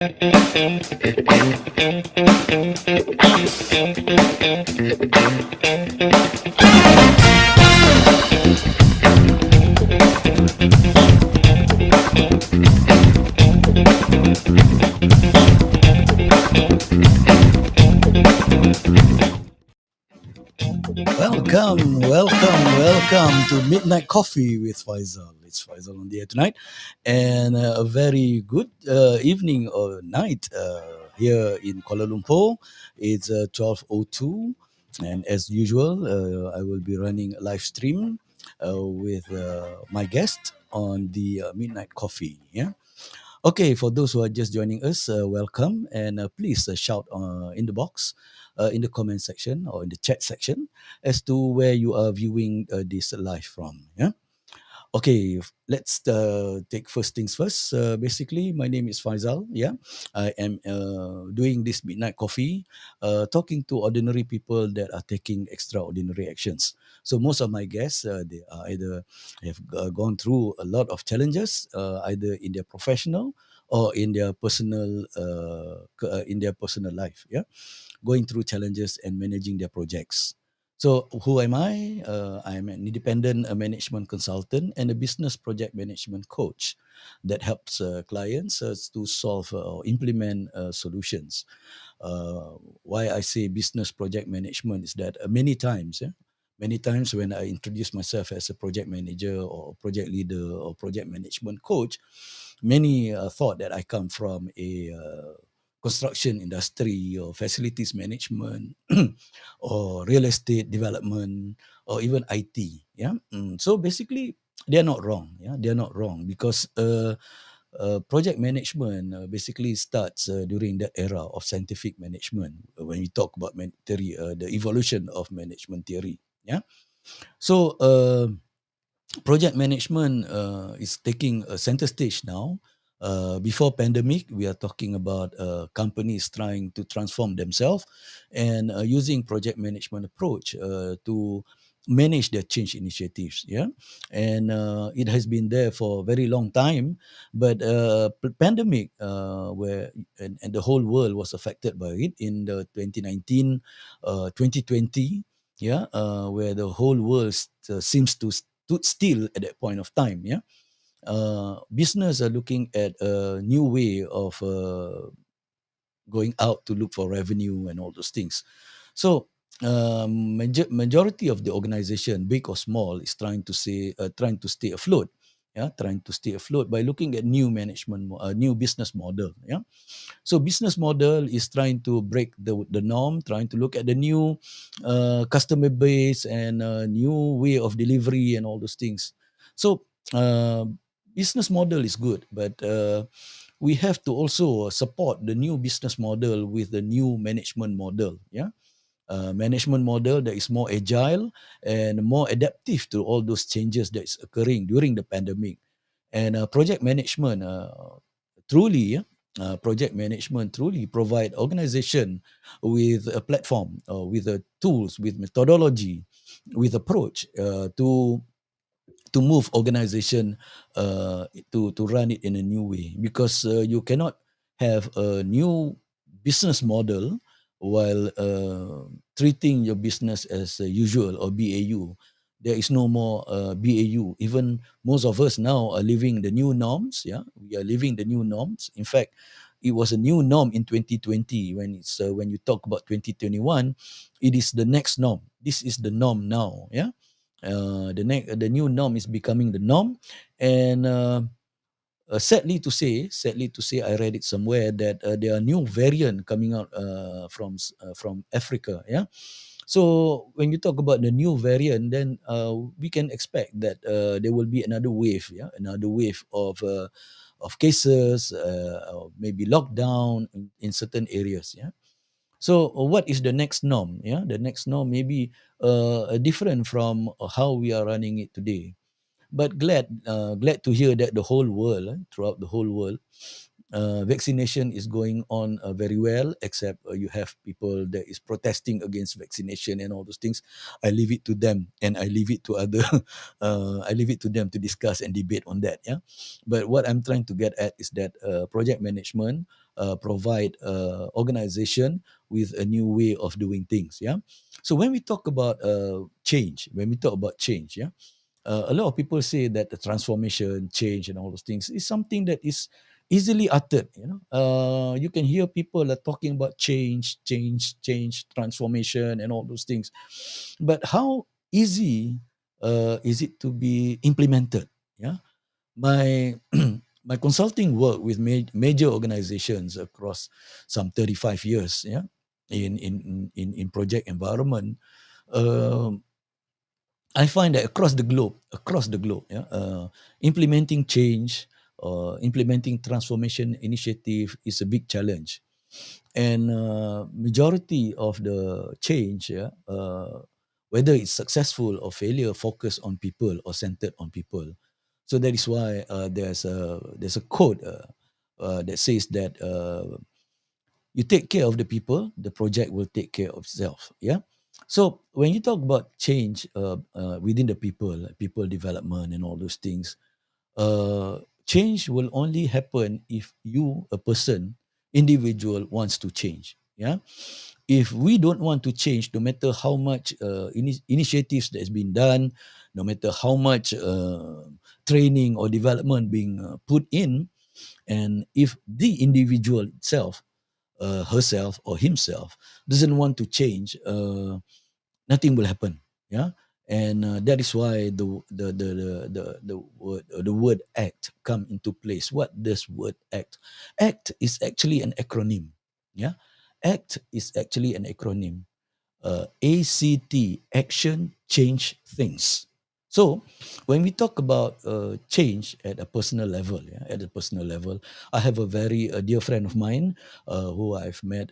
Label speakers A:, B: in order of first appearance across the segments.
A: Welcome to Midnight Coffee with Faisal. It's Faisal on the air tonight, and a very good evening or night here in Kuala Lumpur. It's 12:02, and as usual, I will be running a live stream with my guest on the Midnight Coffee. Yeah. Okay, for those who are just joining us, welcome, and please shout in the box, in the comment section or in the chat section as to where you are viewing this live from. Yeah. Okay, let's take first things first. Basically, my name is Faisal. Yeah, I am doing this midnight coffee, talking to ordinary people that are taking extraordinary actions. So most of my guests, they are either have gone through a lot of challenges, either in their professional or in their personal life. Yeah, going through challenges and managing their projects. So, who am I? I'm an independent management consultant and a business project management coach that helps clients to solve or implement solutions. Why I say business project management is that many times when I introduce myself as a project manager or project leader or project management coach, many thought that I come from a construction industry or facilities management or real estate development or even IT. Yeah. So basically, they are not wrong. Yeah, they are not wrong because project management basically starts during that era of scientific management when we talk about theory, the evolution of management theory. Yeah. So project management is taking a center stage now. Before pandemic, we are talking about companies trying to transform themselves and using project management approach to manage their change initiatives. Yeah, and it has been there for a very long time. But pandemic, where and the whole world was affected by it in the 2019, 2020. Yeah, where the whole world seems to stood still at that point of time. Yeah, business are looking at a new way of going out to look for revenue and all those things. So majority of the organization, big or small, is trying to stay afloat. Yeah, trying to stay afloat by looking at new new business model. Yeah, so business model is trying to break the norm, trying to look at the new customer base and new way of delivery and all those things. So uh, business model is good, but we have to also support the new business model with the new management model. Yeah, management model that is more agile and more adaptive to all those changes that is occurring during the pandemic. And truly, project management truly provide organization with a platform, with tools, with methodology, with approach to move organization to run it in a new way, because you cannot have a new business model while treating your business as usual or BAU. There is no more BAU. Even most of us now are living the new norms. Yeah, we are living the new norms. In fact, it was a new norm in 2020. When you talk about 2021, it is the next norm. This is the norm now. Yeah, the new norm is becoming the norm. And sadly to say, I read it somewhere that there are new variant coming out from Africa. Yeah, so when you talk about the new variant, then we can expect that there will be another wave. Yeah, another wave of cases, or maybe lockdown in certain areas. Yeah, so what is the next norm? Yeah, the next norm may be different from how we are running it today. But glad to hear that the whole world, throughout the whole world, Vaccination is going on very well, except you have people that is protesting against vaccination and all those things. I leave it to them, and I leave it to other. I leave it to them to discuss and debate on that. Yeah, but what I'm trying to get at is that project management provide organization with a new way of doing things. Yeah, so when we talk about change, yeah, a lot of people say that the transformation, change, and all those things is something that is easily uttered. You can hear people are talking about change, transformation, and all those things. But how easy is it to be implemented? Yeah, my my consulting work with major organizations across some 35 years. Yeah, in project environment. Um I find that across the globe, yeah, implementing change or implementing transformation initiative is a big challenge, and majority of the change, yeah, whether it's successful or failure, focus on people or centered on people. So that is why there's a quote that says that you take care of the people, the project will take care of itself. Yeah. So when you talk about change within the people, like people development and all those things, change will only happen if you, a person, individual, wants to change. Yeah. If we don't want to change, no matter how much initiatives that has been done, no matter how much training or development being put in, and if the individual itself herself or himself doesn't want to change, nothing will happen. Yeah, and that is why the word act come into place. What does word act? Act is actually an acronym. Yeah, act is actually an acronym. ACT, action, change things. So, when we talk about change at a personal level, yeah, at a personal level, I have a very dear friend of mine who I've met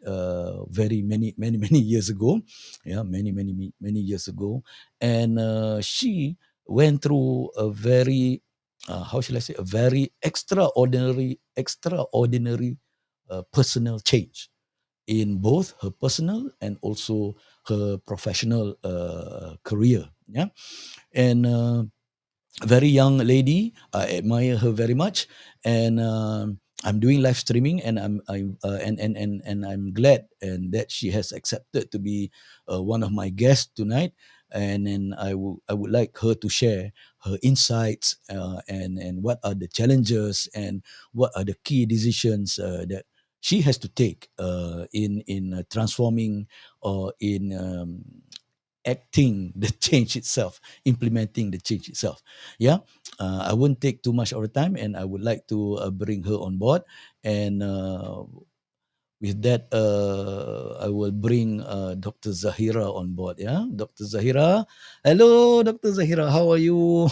A: very many years ago, yeah, many years ago, and she went through a very how shall I say, a very extraordinary personal change in both her personal and also her professional career. Yeah, and a very young lady. I admire her very much, and I'm doing live streaming, and I'm glad and that she has accepted to be one of my guests tonight. And then I would like her to share her insights and what are the challenges and what are the key decisions that she has to take in transforming or in acting the change itself, implementing the change itself. Yeah, I won't take too much of the time, and I would like to bring her on board. And with that, I will bring Dr. Zahira on board. Yeah, Dr. Zahira. Hello, Dr. Zahira. How are you?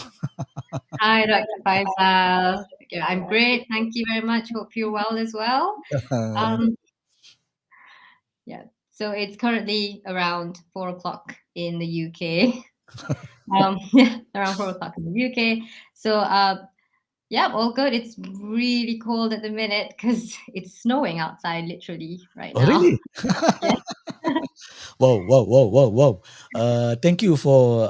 B: Hi, Dr. Faisal. Yeah, I'm great. Thank you very much. Hope you're well as well. Um, yeah, so it's currently around 4 o'clock in the UK. Yeah, around 4 o'clock in the UK. So, yeah, all good. It's really cold at the minute because it's snowing outside literally right
A: Oh,
B: now.
A: really?
B: Yeah,
A: Wow, wow, wow, wow, wow. Thank you for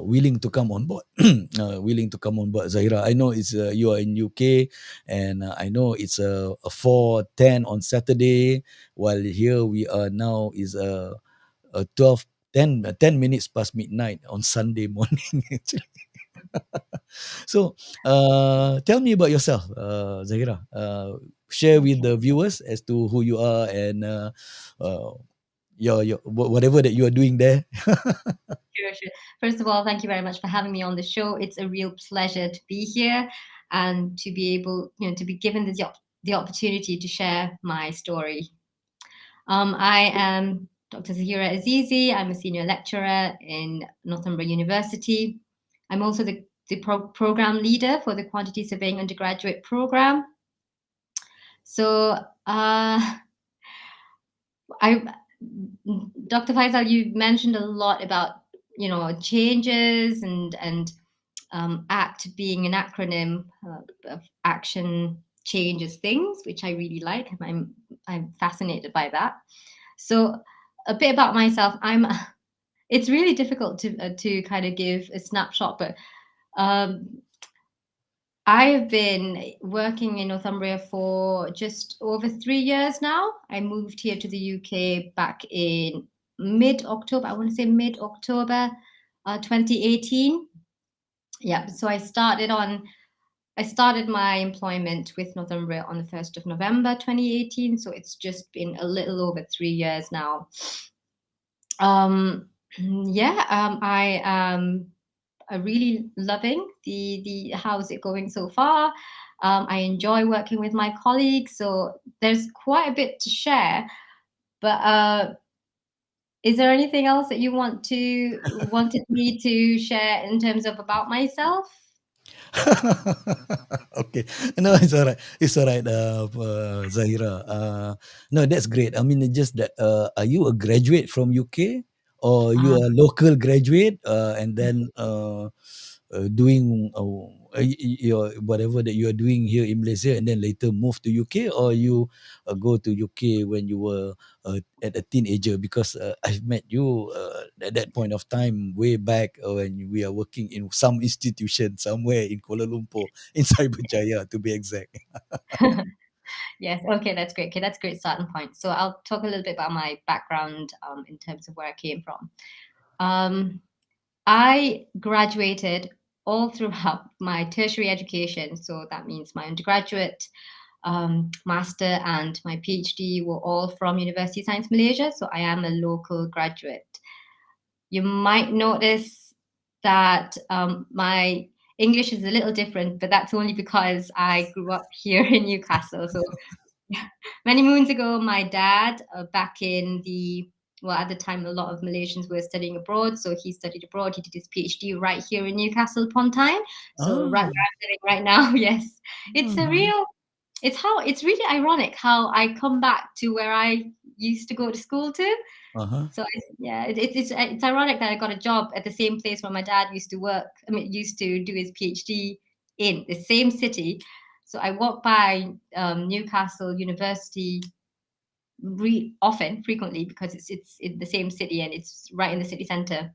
A: willing to come on board. Willing to come on board, Zahira. I know it's you are in UK, and I know it's a 4:10 on Saturday, while here we are now is a 12 10 minutes past midnight on Sunday morning. Actually. So, tell me about yourself, Zahira. Share with
B: okay.
A: the viewers as to who you are and uh, your whatever that you are doing there.
B: Sure, sure. First of all, thank you very much for having me on the show. It's a real pleasure to be here and to be able, to be given the opportunity to share my story. I am Dr. Zahirah Azizi. I'm a senior lecturer in Northumbria University. I'm also the program leader for the Quantity Surveying undergraduate program. So, I, Dr. Faisal, you mentioned a lot about changes and ACT being an acronym of action, changes things, which I really like. I'm fascinated by that. So a bit about myself. I'm it's really difficult to kind of give a snapshot, but um, I've been working in Northumbria for just over 3 years now. I moved here to the UK back in mid October. I want to say mid October, 2018. Yeah. So I started my employment with Northumbria on the 1st of November 2018. So it's just been a little over 3 years now. Um, yeah, I am really loving the how's it going so far. I enjoy working with my colleagues, so there's quite a bit to share. But is there anything else that you wanted me to share in terms of about myself?
A: Okay, no, it's all right. It's all right, Zahira. No, that's great. I mean, it's just that, are you a graduate from UK or you
B: Uh,
A: a local graduate, and then doing your whatever that you are doing here in Malaysia, and then later move to UK, or you go to UK when you were at a teenager? Because I've met you at that point of time way back, when we are working in some institution somewhere in Kuala Lumpur in Cyberjaya to be exact.
B: yes, okay, that's great. Okay, that's a great starting point. So I'll talk a little bit about my background in terms of where I came from. Um, I graduated all throughout my tertiary education. So that means my undergraduate, master, and my PhD were all from University of Science Malaysia. So I am a local graduate. You might notice that my English is a little different, but that's only because I grew up here in Newcastle. So many moons ago, my dad, back in well, at the time, a lot of Malaysians were studying abroad. So he studied abroad. He did his PhD right here in Newcastle-upon-Tyne. So right where
A: Ah,
B: I'm living right now, yes, it's a
A: mhm.
B: real. It's really ironic how I come back to where I used to go to school to.
A: Uh-huh.
B: So yeah, it's ironic that I got a job at the same place where my dad used to work. I mean, used to do his PhD in the same city. So I walk by Newcastle University often, frequently, because it's in the same city and it's right in the city centre.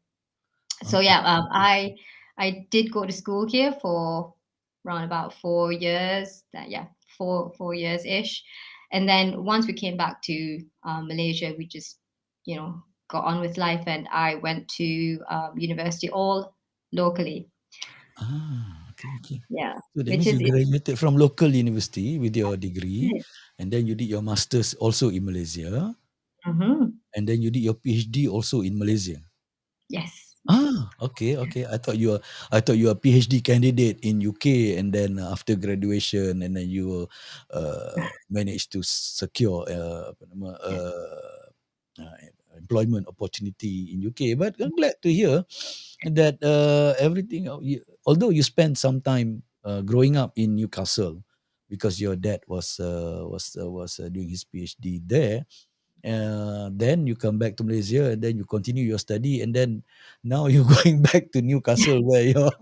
B: So
A: Oh,
B: yeah,
A: okay.
B: I did go to school here for around about 4 years. Yeah, 4 years ish, and then once we came back to Malaysia, we just got on with life, and I went to university all locally.
A: Ah, okay, okay.
B: Yeah,
A: So that
B: which
A: means
B: is
A: you graduated from local university with your degree, and then you did your masters also in Malaysia,
B: hmm
A: and then you did your PhD also in Malaysia.
B: yes, yes.
A: Ah, okay, okay. I thought you are a PhD candidate in UK, and then after graduation, and then you managed to secure apa nama, uh, employment opportunity in UK. But I'm glad to hear that everything. Although you spent some time growing up in Newcastle, because your dad was doing his PhD there, then you come back to Malaysia, and then you continue your study, and then now you're going back to Newcastle, where your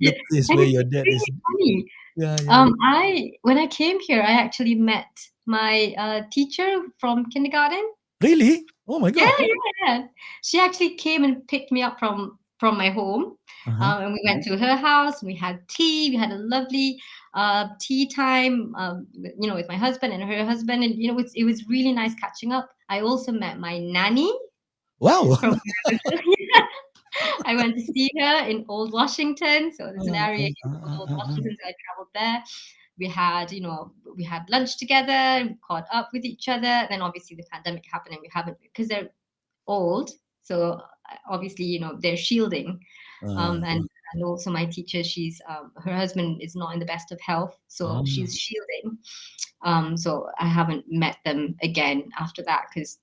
A: the place
B: And
A: where
B: it's
A: your dad is.
B: really funny.
A: Yeah, yeah.
B: I when I came here, I actually met my teacher from kindergarten.
A: Really? Oh my
B: Yeah,
A: god.
B: yeah. She actually came and picked me up from my home,
A: Uh-huh.
B: and we went to her house. We had tea. We had a lovely tea time, with my husband and her husband, and it was really nice catching up. I also met my nanny
A: Wow.
B: from I went to see her in Old Washington. So there's an area here called Old Washington, so I traveled there. We had lunch together, we caught up with each other. Then obviously the pandemic happened, and we haven't, because they're old. So obviously, they're shielding.
A: Uh,
B: And also my teacher, her husband is not in the best of health, so
A: uh,
B: she's shielding. So I haven't met them again after that, because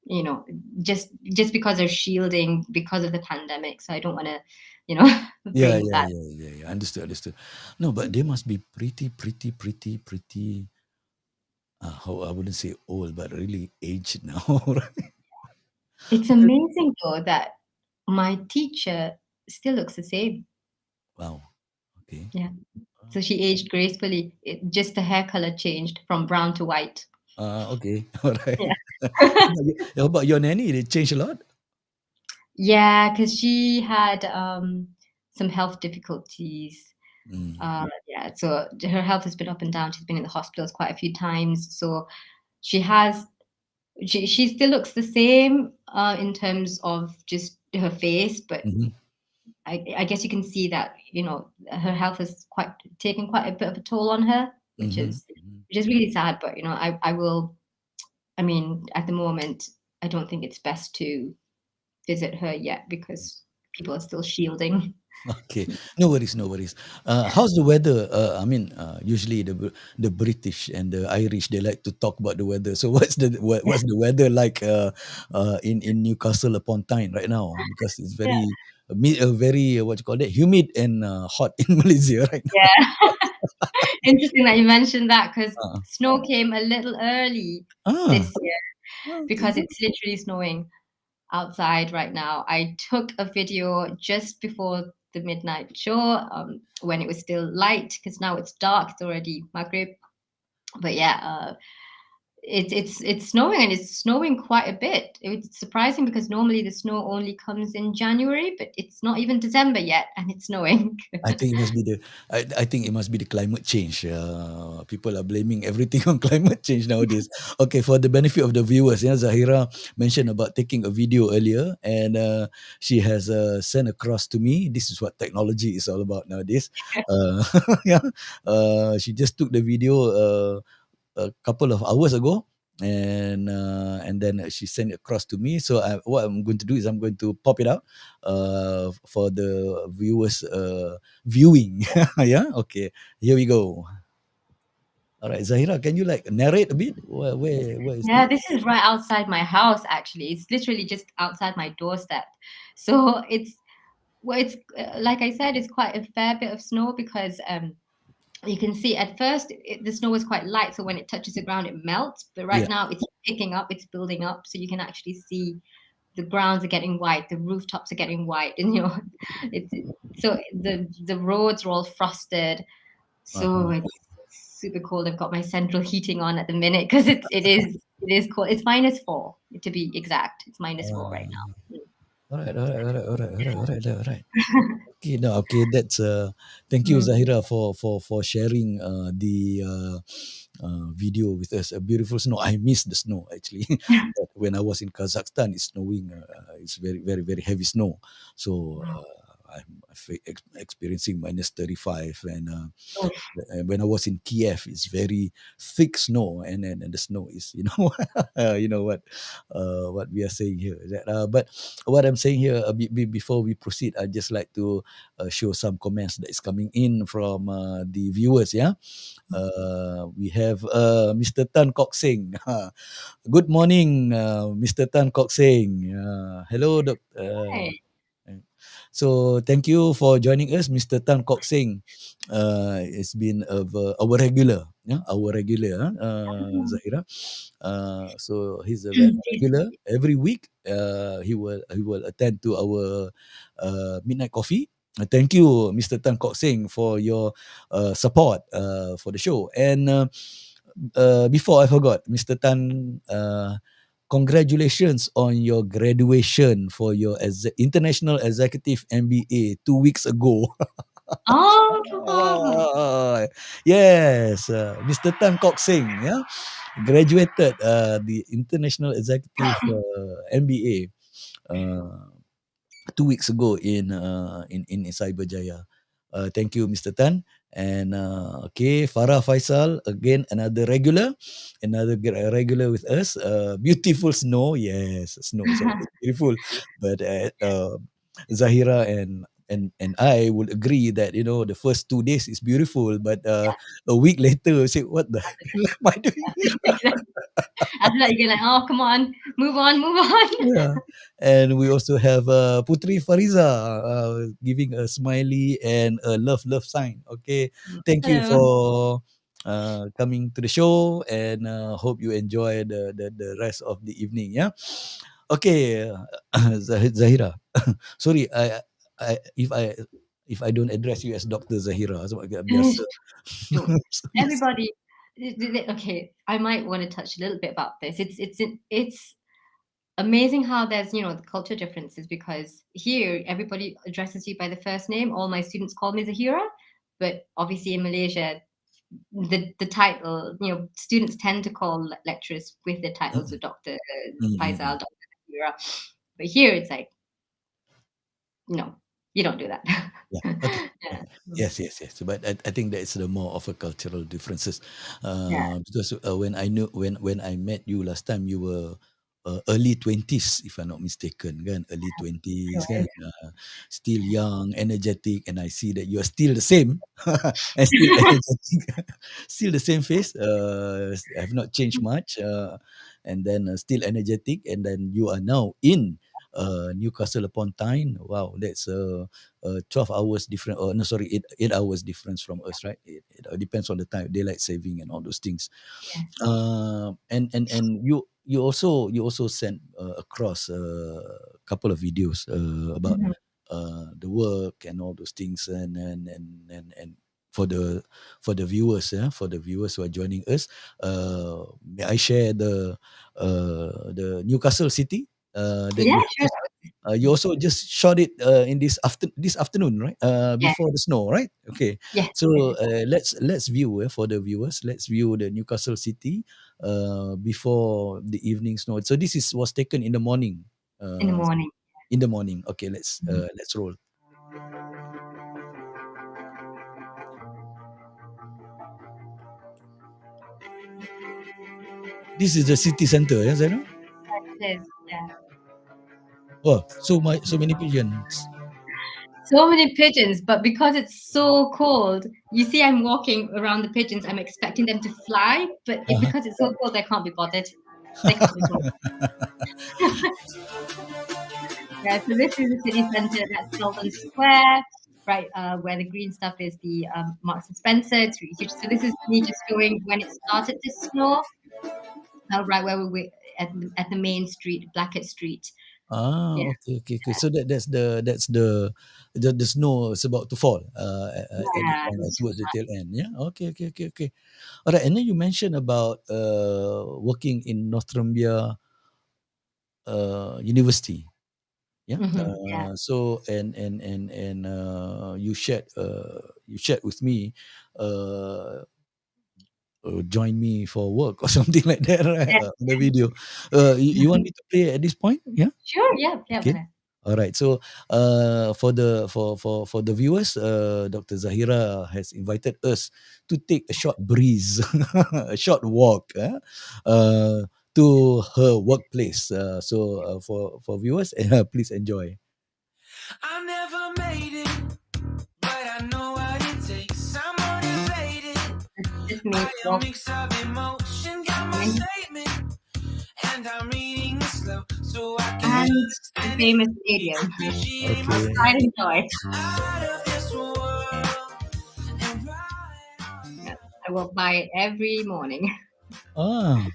B: you know just because they're shielding because of the pandemic. So I don't want to you know
A: yeah,
B: bring
A: yeah,
B: that.
A: yeah, yeah, yeah. Understood, understood. No, but they must be pretty, pretty, pretty, pretty. How, I wouldn't say old, but really aged now, right?
B: It's amazing though that my teacher still looks the same.
A: Wow. Okay.
B: Yeah. So she aged gracefully. Just the hair color changed from brown to white.
A: Okay. All right.
B: Yeah.
A: How about your nanny? They changed a lot?
B: Yeah, because she had some health difficulties.
A: Mm.
B: Yeah, so her health has been up and down. She's been in the hospitals quite a few times. So she has she still looks the same in terms of just her face, but
A: Mhm.
B: I guess you can see that her health has quite taken quite a bit of a toll on her, which
A: Mhm.
B: is
A: Mhm.
B: which is really sad. But I will. I mean, at the moment, I don't think it's best to visit her yet because people are still shielding.
A: Okay, no worries, no worries. How's the weather? I mean, usually the British and the Irish they like to talk about the weather. So what's the weather like in Newcastle upon Tyne right now? Because it's
B: Yeah.
A: very what you call it, humid and hot in Malaysia right now.
B: Yeah. Interesting that you mentioned that because
A: Uh,
B: snow came a little early
A: ah,
B: this year
A: okay.
B: because it's literally snowing outside right now. I took a video just before the midnight show when it was still light because now it's dark. It's already Maghrib. But yeah, it's snowing and it's snowing quite a bit. It's surprising because normally the snow only comes in January, but it's not even December yet and it's snowing.
A: I think it must be I think it must be the climate change. People are blaming everything on climate change nowadays. Okay, for the benefit of the viewers, yeah, Zahira mentioned about taking a video earlier, and she has sent across to me. This is what technology is all about nowadays. Uh, yeah, she just took the video a couple of hours ago, and then she sent it across to me. So what I'm going to do is I'm going to pop it out for the viewers viewing. Yeah, okay, here we go. All right, Zahira, can you like narrate a bit? Where is
B: Yeah,
A: this?
B: this is right outside my house actually. It's literally just outside my doorstep. So it's like I said, it's quite a fair bit of snow because you can see at first the snow was quite light, so when it touches the ground, it melts. But right
A: Yeah.
B: now, it's picking up, it's building up, so you can actually see the grounds are getting white, the rooftops are getting white, and it's so the roads are all frosted. So
A: Uh-huh.
B: it's super cold. I've got my central heating on at the minute because it is cold. It's -4 to be exact. It's -4 right
A: Uh,
B: now.
A: all right, all right, all right, all right, all right, all right, all right. Okay, no, okay. That's thank you,
B: Mm.
A: Zahira, for sharing video with us. A beautiful snow. I miss the snow actually. But when I was in Kazakhstan, it's snowing. It's very, very, very heavy snow. So I'm experiencing -35,
B: Oh,
A: and when I was in Kiev, it's very thick snow, and the snow is, you know what we are saying here. But what I'm saying here, before we proceed, I just like to show some comments that is coming in from the viewers. Yeah, we have Mr. Tan Kok Sing. Good morning, Mr. Tan Kok Sing. Hello,
B: hey.
A: so thank you for joining us, Mr. Tan Kok Sing. It's been our regular, yeah, our regular, Zahira. So he's a regular every week. He will attend to our midnight coffee. Thank you, Mr. Tan Kok Sing, for your support for the show. And before I forgot, Mr. Tan, congratulations on your graduation for your international executive MBA 2 weeks ago.
B: Oh, wow.
A: Ah, yes, Mr. Tan Kok Sing, yeah, graduated the international executive MBA. Uh, 2 weeks ago in Cyberjaya. Thank you, Mr. Tan. And okay, Farah Faisal again, another regular with us. Beautiful snow, yes, snow is always beautiful. But Zahira and I would agree that the first 2 days is beautiful, but a week later, say what the hell am I doing here?
B: After that, you're like, oh, come on, move on, move on.
A: Yeah. And we also have Putri Fariza giving a smiley and a love sign. Okay. Thank you
B: Hello.
A: for coming to the show, and hope you enjoy the rest of the evening. Yeah. Okay. Zahira. Sorry, if I if I don't address you as Dr. Zahira sebab agak biasa.
B: Don't.
A: So, yes.
B: Everybody. Okay, I might want to touch a little bit about this. It's amazing how there's the culture differences, because here everybody addresses you by the first name. All my students call me Zahira, but obviously in Malaysia, the title, students tend to call lecturers with the titles
A: Mm,
B: of Dr.
A: mm, mm,
B: Faisal,
A: mm.
B: Dr. Zahira. But here it's like, no, you don't do that.
A: Yeah. Okay. Yeah.
B: Yeah.
A: Yes, yes, yes. But I think that is the more of a cultural differences.
B: Yeah.
A: Because when I knew when I met you last time, you were early 20s, if I'm not mistaken, kan? Early 20s, kan? Still young, energetic, and I see that you are still the same, and still energetic, still the same face. Have not changed much, and then still energetic, and then you are now in Newcastle-upon-Tyne. Wow, that's 12 hours different, or no, sorry, 8 hours difference from us, right? It depends on the time, daylight saving and all those things.
B: Yes.
A: And you also sent across a couple of videos about
B: Mhm.
A: the work and all those things, and for the viewers, yeah, for the viewers who are joining us, may I share the Newcastle city that
B: Yeah,
A: you
B: sure.
A: just you also just shot it in this afternoon, right?
B: Yeah.
A: Before the snow, right? Okay.
B: Yes. Yes.
A: So
B: Yes.
A: let's view for the viewers. Let's view the Newcastle city before the evening snow. So this was taken in the morning.
B: In the
A: Uh,
B: morning.
A: in the morning. Okay,
B: Mhm.
A: let's roll. This is the city center, yeah, Zaira?
B: It is. Yeah.
A: Oh, so many pigeons.
B: So many pigeons, but because it's so cold, you see, I'm walking around the pigeons. I'm expecting them to fly, but
A: Uh-huh.
B: because it's so cold, they can't be bothered. They can't be bothered. Yeah. So this is the city centre. That's Golden Square, right? Where the green stuff is the Marks and Spencer. It's really huge. So this is me just showing when it started to snow. Right where we were at the main street, Blackett Street. Yeah.
A: Okay, okay, okay. So that's the snow is about to fall at that
B: Yeah.
A: point,
B: It's just
A: towards the tail end. Yeah. Okay, okay, okay, okay. All right. And then you mentioned about working in Northumbria University. Yeah.
B: yeah.
A: So you shared with me uh, join me for work or something like that, right?
B: Yeah.
A: On the video. You want me to play at this point? Yeah.
B: Sure. Yeah. Yeah. Why
A: Okay.
B: not?
A: All right. So, for the viewers, Dr. Zahira has invited us to take a short breeze, a short walk, to her workplace. So, for viewers, please enjoy. I never made it, but I know what it takes. I'm motivated
B: It's just me
A: by a
B: walking.
A: mix of emotion. Got my statement, and I'm reading it slow so I can
B: And the
A: understand it.
B: famous stadium.
A: Appreciate
B: Of
A: okay.
B: pride and joy.
A: Out of this world and right on
B: Yeah, I walk by it every morning.
A: Ah,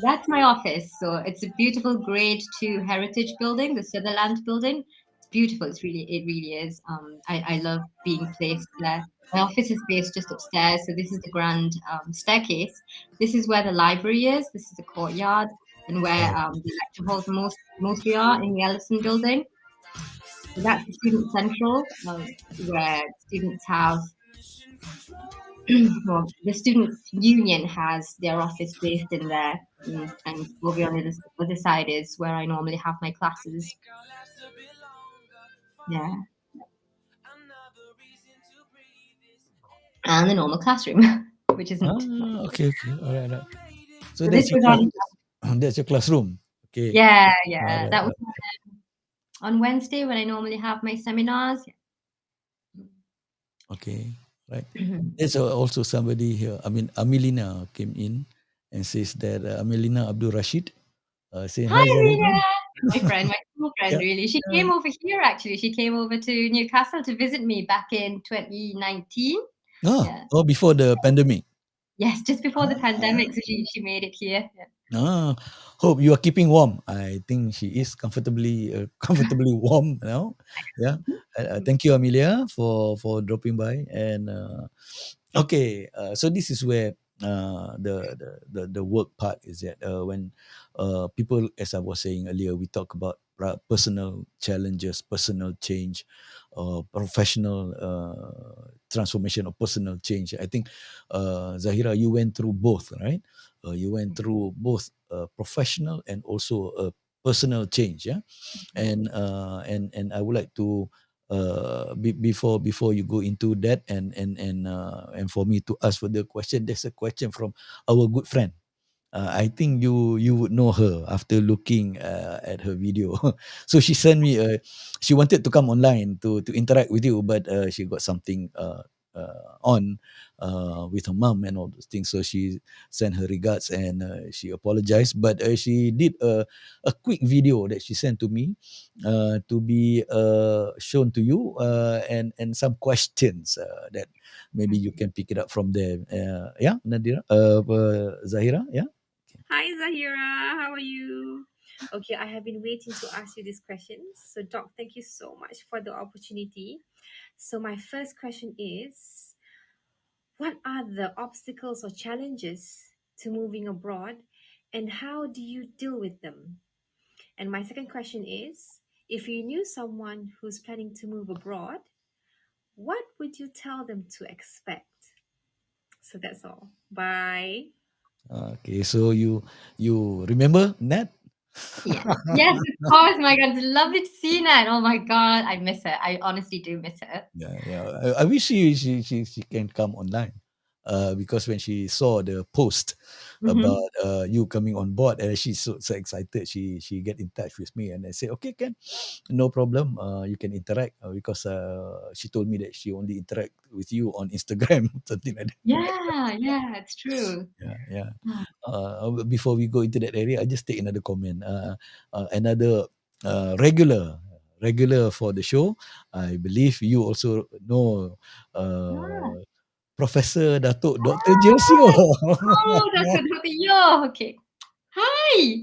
B: That's my office. So it's a beautiful grade two heritage building, the Sutherland building. It's beautiful. It really is. I love being placed there. My office is based just upstairs. So this is the grand staircase. This is where the library is. This is the courtyard, and where
A: oh,
B: the lecture halls mostly are in the Ellison building. So that's the student central, where students have, well, the students' union has their office based in there, and over on the other side is where I normally have my classes. Yeah, and the normal classroom, which isn't.
A: okay, okay. All right, all right. So
B: So this
A: that's your
B: was
A: class.
B: on.
A: That's your classroom. Okay.
B: Yeah,
A: All
B: yeah,
A: right.
B: that
A: All
B: was
A: right.
B: on Wednesday when I normally have my seminars.
A: Okay. Right.
B: Hi,
A: There's also somebody here. I mean, Amelina came in and says that Amelina Abdul Rashid saying hi, Zahira.
B: Rita. My friend, my school friend,
A: Yeah.
B: really. She
A: Yeah.
B: came over here actually. She came over to Newcastle to visit me back in 2019. Yeah.
A: Before the pandemic.
B: Yes, just before the
A: Ah,
B: pandemic, so she made it here. Yeah.
A: Ah, hope you are keeping warm. I think she is comfortably warm now. Yeah. Thank you, Amelia, for dropping by. And okay, so this is where the work part is at. When people, as I was saying earlier, we talk about personal challenges, personal change, professional transformation or personal change. I think Zahira, you went through both, right? You went through both professional and also personal change, yeah. And I would like to before you go into that, and for me to ask for the question, there's a question from our good friend. I think you would know her after looking at her video. So she sent me she wanted to come online to interact with you, but she got something on with her mom and all those things. So she sent her regards, and she apologized. But she did a quick video that she sent to me to be shown to you, and some questions that maybe you can pick it up from there. Yeah, Nadira, Zahira, yeah.
C: Hi, Zahira. How are you? Okay, I have been waiting to ask you these questions. So, Doc, thank you so much for the opportunity. So, my first question is, what are the obstacles or challenges to moving abroad, and how do you deal with them? And my second question is, if you knew someone who's planning to move abroad, what would you tell them to expect? So, that's all. Bye.
A: Okay, so you remember Nat?
B: Yeah. Yes, of course. My God, it's lovely to see Nat. Oh my God, I miss her. I honestly do miss her.
A: Yeah. I wish she can come online, because when she saw the post
B: Mm-hmm.
A: about you coming on board, and she's so excited. She get in touch with me, and I say, okay, Ken, no problem. You can interact, because she told me that she only interact with you on Instagram, something like that.
B: Yeah, yeah, it's true.
A: Yeah.
B: Oh,
A: Before we go into that area, I just take another comment. Another regular for the show. I believe you also know
B: yeah.
A: Professor Datuk Dr. Josio.
B: Oh, that's a good yo. Okay. Hi.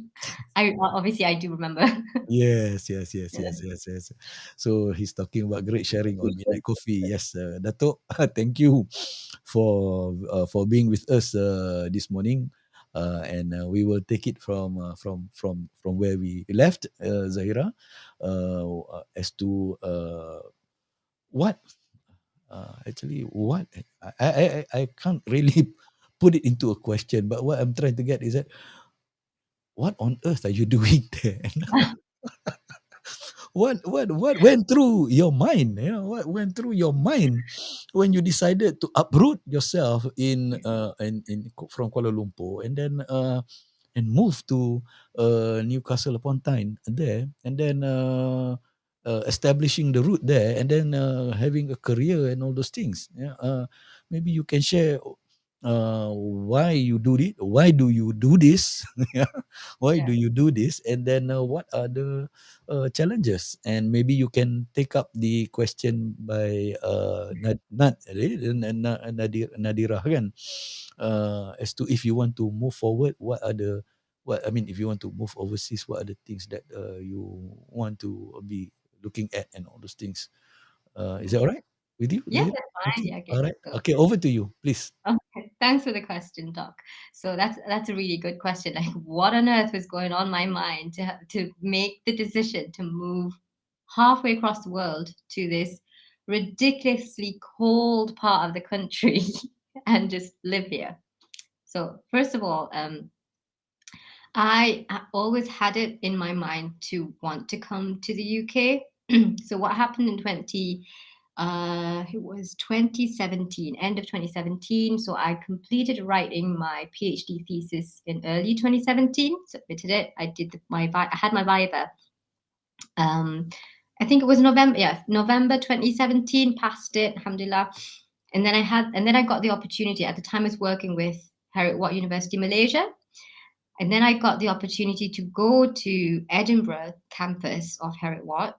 B: Obviously I do remember. Yeah.
A: Yes. So he's talking about great sharing on Midnight Coffee. Yes, Datuk, thank you for being with us this morning. And we will take it from where we left, Zahira, as to what actually what I can't really put it into a question, but what I'm trying to get is that what on earth are you doing there? What went through your mind? You know, what went through your mind when you decided to uproot yourself from Kuala Lumpur, and move to Newcastle-upon-Tyne there, and then establishing the route there, and then having a career and all those things. Yeah, maybe you can share why you do it. Why do you do this? Yeah, why
B: Yeah.
A: do you do this? And then what are the challenges? And maybe you can take up the question by Nadira kan, as to if you want to move forward, what are the what I mean, if you want to move overseas, what are the things that you want to be looking at and all those things. Is that all right with you,
B: Yeah,
A: Zahir?
B: that's fine.
A: Okay,
B: Yeah, okay,
A: all right.
B: let's go.
A: Okay, over to you, please.
B: Okay, thanks for the question, Doc. So that's a really good question. Like, what on earth was going on in my mind to make the decision to move halfway across the world to this ridiculously cold part of the country and just live here? So first of all, I always had it in my mind to want to come to the UK. So what happened in it was 2017, end of 2017. So I completed writing my PhD thesis in early 2017. Submitted it. I had my viva. Um, I think it was November. Yeah, November 2017. Passed it. Alhamdulillah. And then I got the opportunity. At the time, I was working with Heriot Watt University, Malaysia. And then I got the opportunity to go to Edinburgh campus of Heriot Watt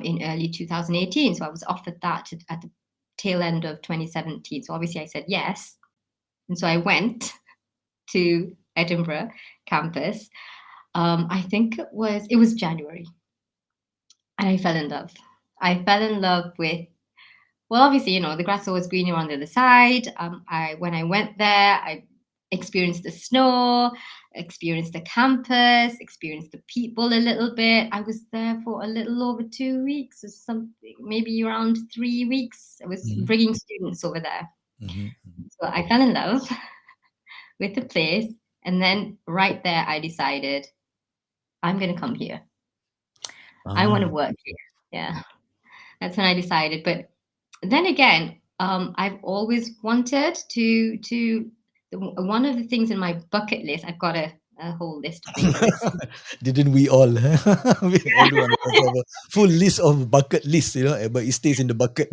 B: in early 2018. So I was offered that at the tail end of 2017. So obviously I said yes. And so I went to Edinburgh campus. I think it was January, and I fell in love. I fell in love with, well, obviously, the grass always greener on the other side. When I went there, I experienced the snow, experienced the campus, experienced the people a little bit. I was there for a little over 2 weeks or something, maybe around 3 weeks. I was
A: Mhm,
B: bringing students over there.
A: mhm, mhm.
B: So I fell in love with the place. And then right there, I decided I'm going to come here. I want to
A: Ah,
B: work here. Yeah, that's when I decided. But then again, I've always wanted one of the things in my bucket list. I've got a whole list of things. It's
A: didn't we all? Everyone of us have a full list of bucket list, but it stays in the bucket.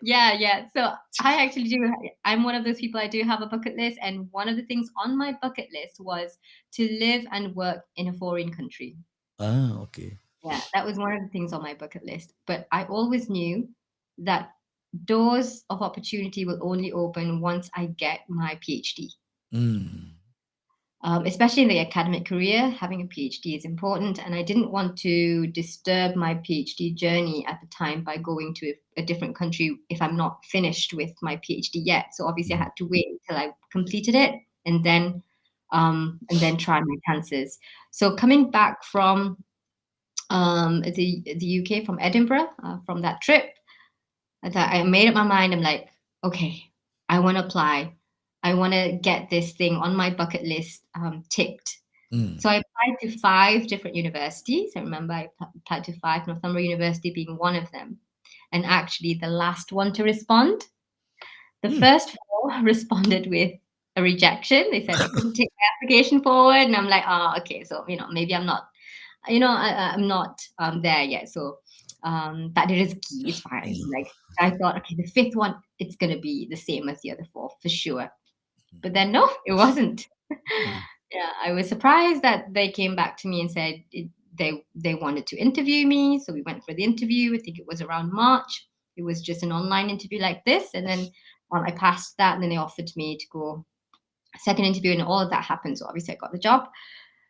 B: yeah. So I actually do. I'm one of those people. I do have a bucket list, and one of the things on my bucket list was to live and work in a foreign country.
A: Ah, okay.
B: Yeah, that was one of the things on my bucket list. But I always knew that doors of opportunity will only open once I get my PhD.
A: Mm,
B: Especially in the academic career, having a PhD is important. And I didn't want to disturb my PhD journey at the time by going to a different country if I'm not finished with my PhD yet. So obviously, I
A: mm,
B: had to wait until I completed it and then try my chances. So coming back from the UK, from Edinburgh, from that trip, I made up my mind. I'm like, okay, I want to apply. I want to get this thing on my bucket list ticked.
A: mm.
B: So I applied to 5 different universities. I remember I applied to 5, Northumbria University being one of them. And actually, the last one to respond, the
A: Mm.
B: first 4 responded with a rejection. They said they couldn't take my application forward. And I'm like, oh, okay, so, maybe I'm not, I'm not there yet. So that is key. It's fine. Like, I thought, okay, the 5th one, it's going to be the same as the other 4 for sure. But then, no, it wasn't.
A: Mm.
B: Yeah, I was surprised that they came back to me and said they wanted to interview me. So we went for the interview. I think it was around March. It was just an online interview like this, and then I passed that, and then they offered me to go second interview, and all of that happened. So obviously, I got the job.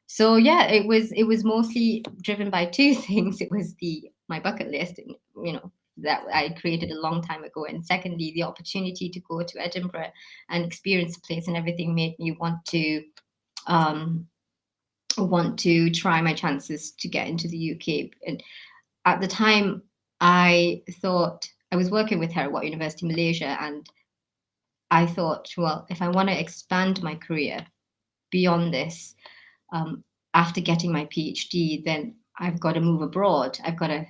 B: So yeah, it was mostly driven by 2 things. It was my bucket list, and, that I created a long time ago, and secondly, the opportunity to go to Edinburgh and experience the place and everything made me um, want to try my chances to get into the UK. And at the time, I thought I was working with her at What University Malaysia, and I thought, well, if I want to expand my career beyond this, um, after getting my PhD, then I've got to move abroad. I've got to,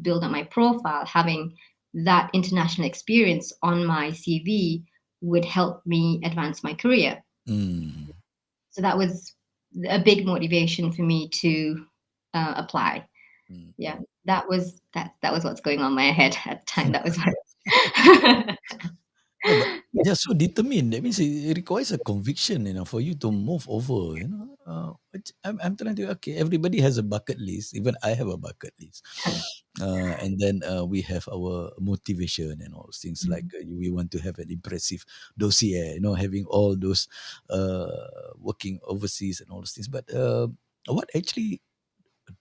B: build up my profile. Having that international experience on my CV would help me advance my career.
A: Mm.
B: So that was a big motivation for me to apply.
A: Mm.
B: Yeah, that was what's going on in my head at the time. That was what.
A: No, but they're so determined. That means it requires a conviction, for you to move over. I'm trying to. Okay, everybody has a bucket list. Even I have a bucket list. And then we have our motivation and all those things. Like we want to have an impressive dossier. Having all those working overseas and all those things. But what actually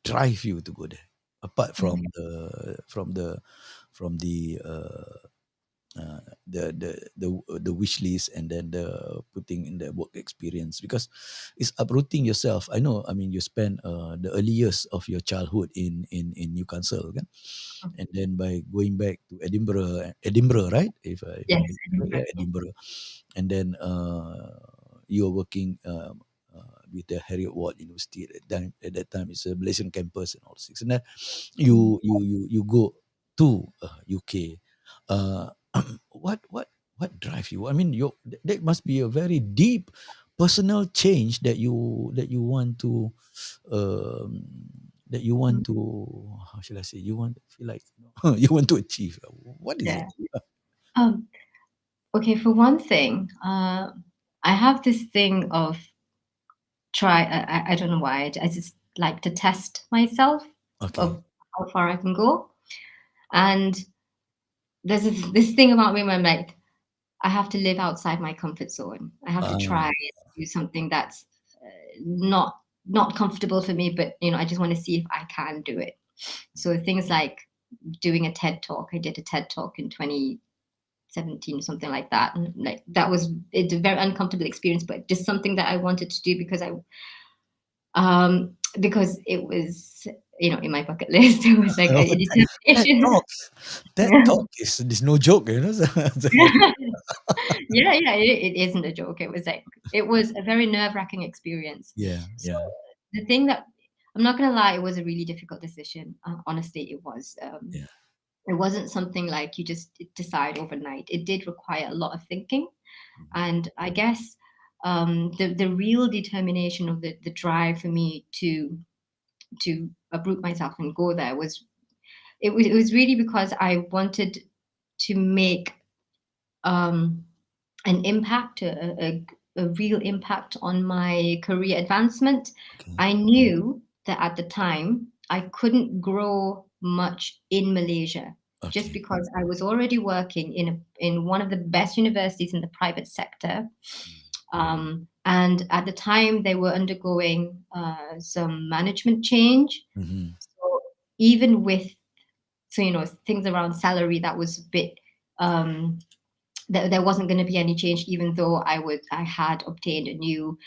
A: drive you to go there? Apart from the wish list, and then the putting in the work experience, because it's uprooting yourself. I know. I mean, you spent the early years of your childhood in Newcastle, kan? And then by going back to Edinburgh, right? If I
B: Yes,
A: remember, yeah, Edinburgh, and then you were working with the Harriet Ward University at that time. At that time, it's a Malaysian campus and all these things. And then you go to UK. Uh, what drives you? I mean, that must be a very deep personal change that you want to um, how shall I say, you want to feel like you want to achieve. What is it?
B: yeah. Um, okay, for one thing, I have this thing of I don't know why. I just like to test myself
A: Okay.
B: of how far I can go. And there's this thing about me where I'm like, I have to live outside my comfort zone. I have to try
A: Ah,
B: and do something that's not not comfortable for me, but I just want to see if I can do it. So things like doing a TED talk. I did a TED talk in 2017 or something like that, and like that was it's a very uncomfortable experience, but just something that I wanted to do because it was in my bucket list. It was like
A: oh,
B: a
A: that
B: determination.
A: talk, that talk is no joke, you know.
B: Yeah, it isn't a joke. It was a very nerve-wracking experience.
A: Yeah,
B: So
A: yeah,
B: the thing that I'm not gonna lie, it was a really difficult decision. Honestly, it was.
A: yeah.
B: It wasn't something like you just decide overnight. It did require a lot of thinking, and I guess the real determination of the drive for me to uproot myself and go there was really because I wanted to make um, an impact, a real impact on my career advancement.
A: Okay,
B: I knew that at the time I couldn't grow much in Malaysia just
A: okay.
B: because I was already working in one of the best universities in the private sector. And at the time, they were undergoing some management change.
A: Mm-hmm.
B: So even with things around salary, that was a bit um, there wasn't going to be any change, even though I had obtained a new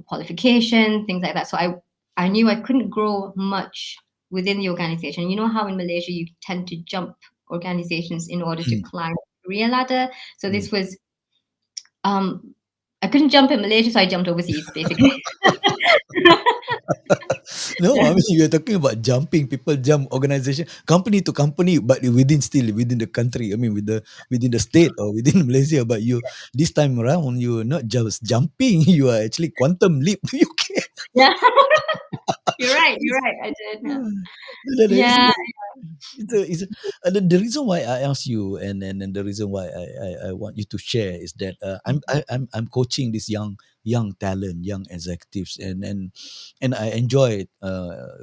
B: qualification, things like that. So I knew I couldn't grow much within the organization. You know how in Malaysia you tend to jump organizations in order to climb the career ladder. So
A: Mm.
B: this was um I couldn't jump in Malaysia, so I jumped overseas basically.
A: No,
B: Yeah.
A: I mean you're talking about jumping. People jump organization, company to company, but still within the country. I mean, within the state or within Malaysia. But you this time around, you're not just jumping. You are actually quantum leap to UK.
B: Yeah. You're right. I did. Yeah.
A: It's
B: Yeah.
A: the reason why I ask you, and the reason why I want you to share is that I'm coaching this young talent, young executives, and I enjoy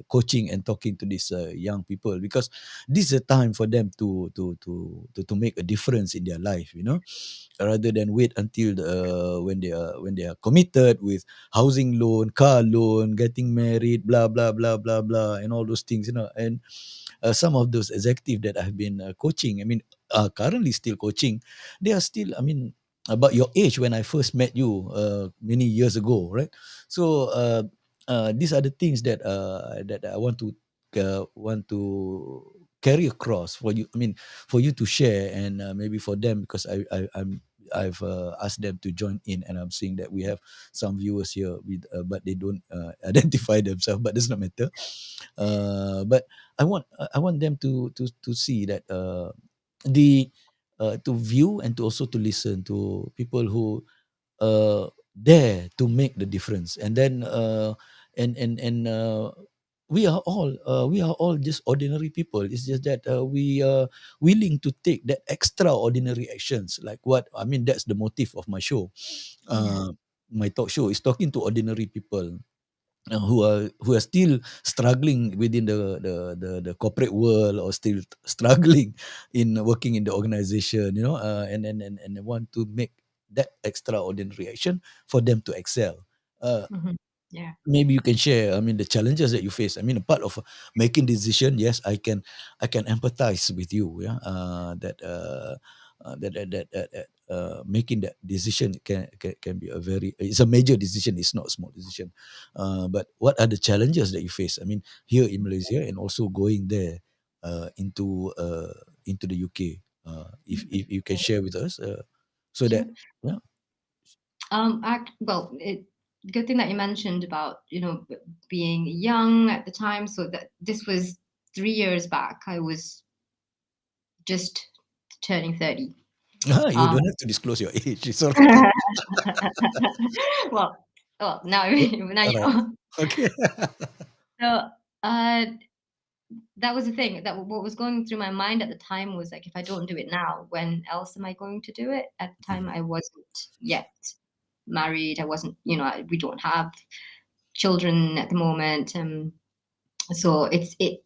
A: coaching and talking to these young people, because this is a time for them to make a difference in their life, you know, rather than wait until when they are committed with housing loan, car loan, getting married, blah blah blah blah blah, and all those things, you know. And some of those executive that I've been coaching, I mean, currently still coaching, they are still, I mean, about your age when I first met you many years ago, right? So these are the things that I want to carry across for you. I mean, for you to share, and maybe for them, because I've asked them to join in, and I'm seeing that we have some viewers here with, but they don't identify themselves. But does not matter. But I want them to see that the to view, and to also to listen to people who dare to make the difference. And then we are all just ordinary people. It's just that we are willing to take that extraordinary actions, like what I mean. That's the motive of my show.
B: Yeah.
A: uh, my talk show is talking to ordinary people who are still struggling within the corporate world, or still struggling in working in the organization, you know, and want to make that extraordinary action for them to excel.
B: Mhm. Yeah.
A: Maybe you can share, I mean, the challenges that you face. I mean, a part of making decision, yes, I can empathize with you, yeah. Making that decision can be a very, it's a major decision, it's not a small decision. But what are the challenges that you face, I mean, here in Malaysia, and also going there into the UK, if you can share with us, so
B: Sure.
A: that, yeah.
B: Well, good thing that you mentioned about being young at the time. So that this was 3 years back. I was just turning 30.
A: You
B: Um,
A: don't have to disclose your age, it's all right.
B: well, well, now
A: Oh,
B: now you
A: alright.
B: know.
A: Okay.
B: So uh, that was the thing. That what was going through my mind at the time was like, if I don't do it now, when else am I going to do it? At the time,
A: Mhm.
B: I wasn't yet married. I wasn't. We don't have children at the moment. So it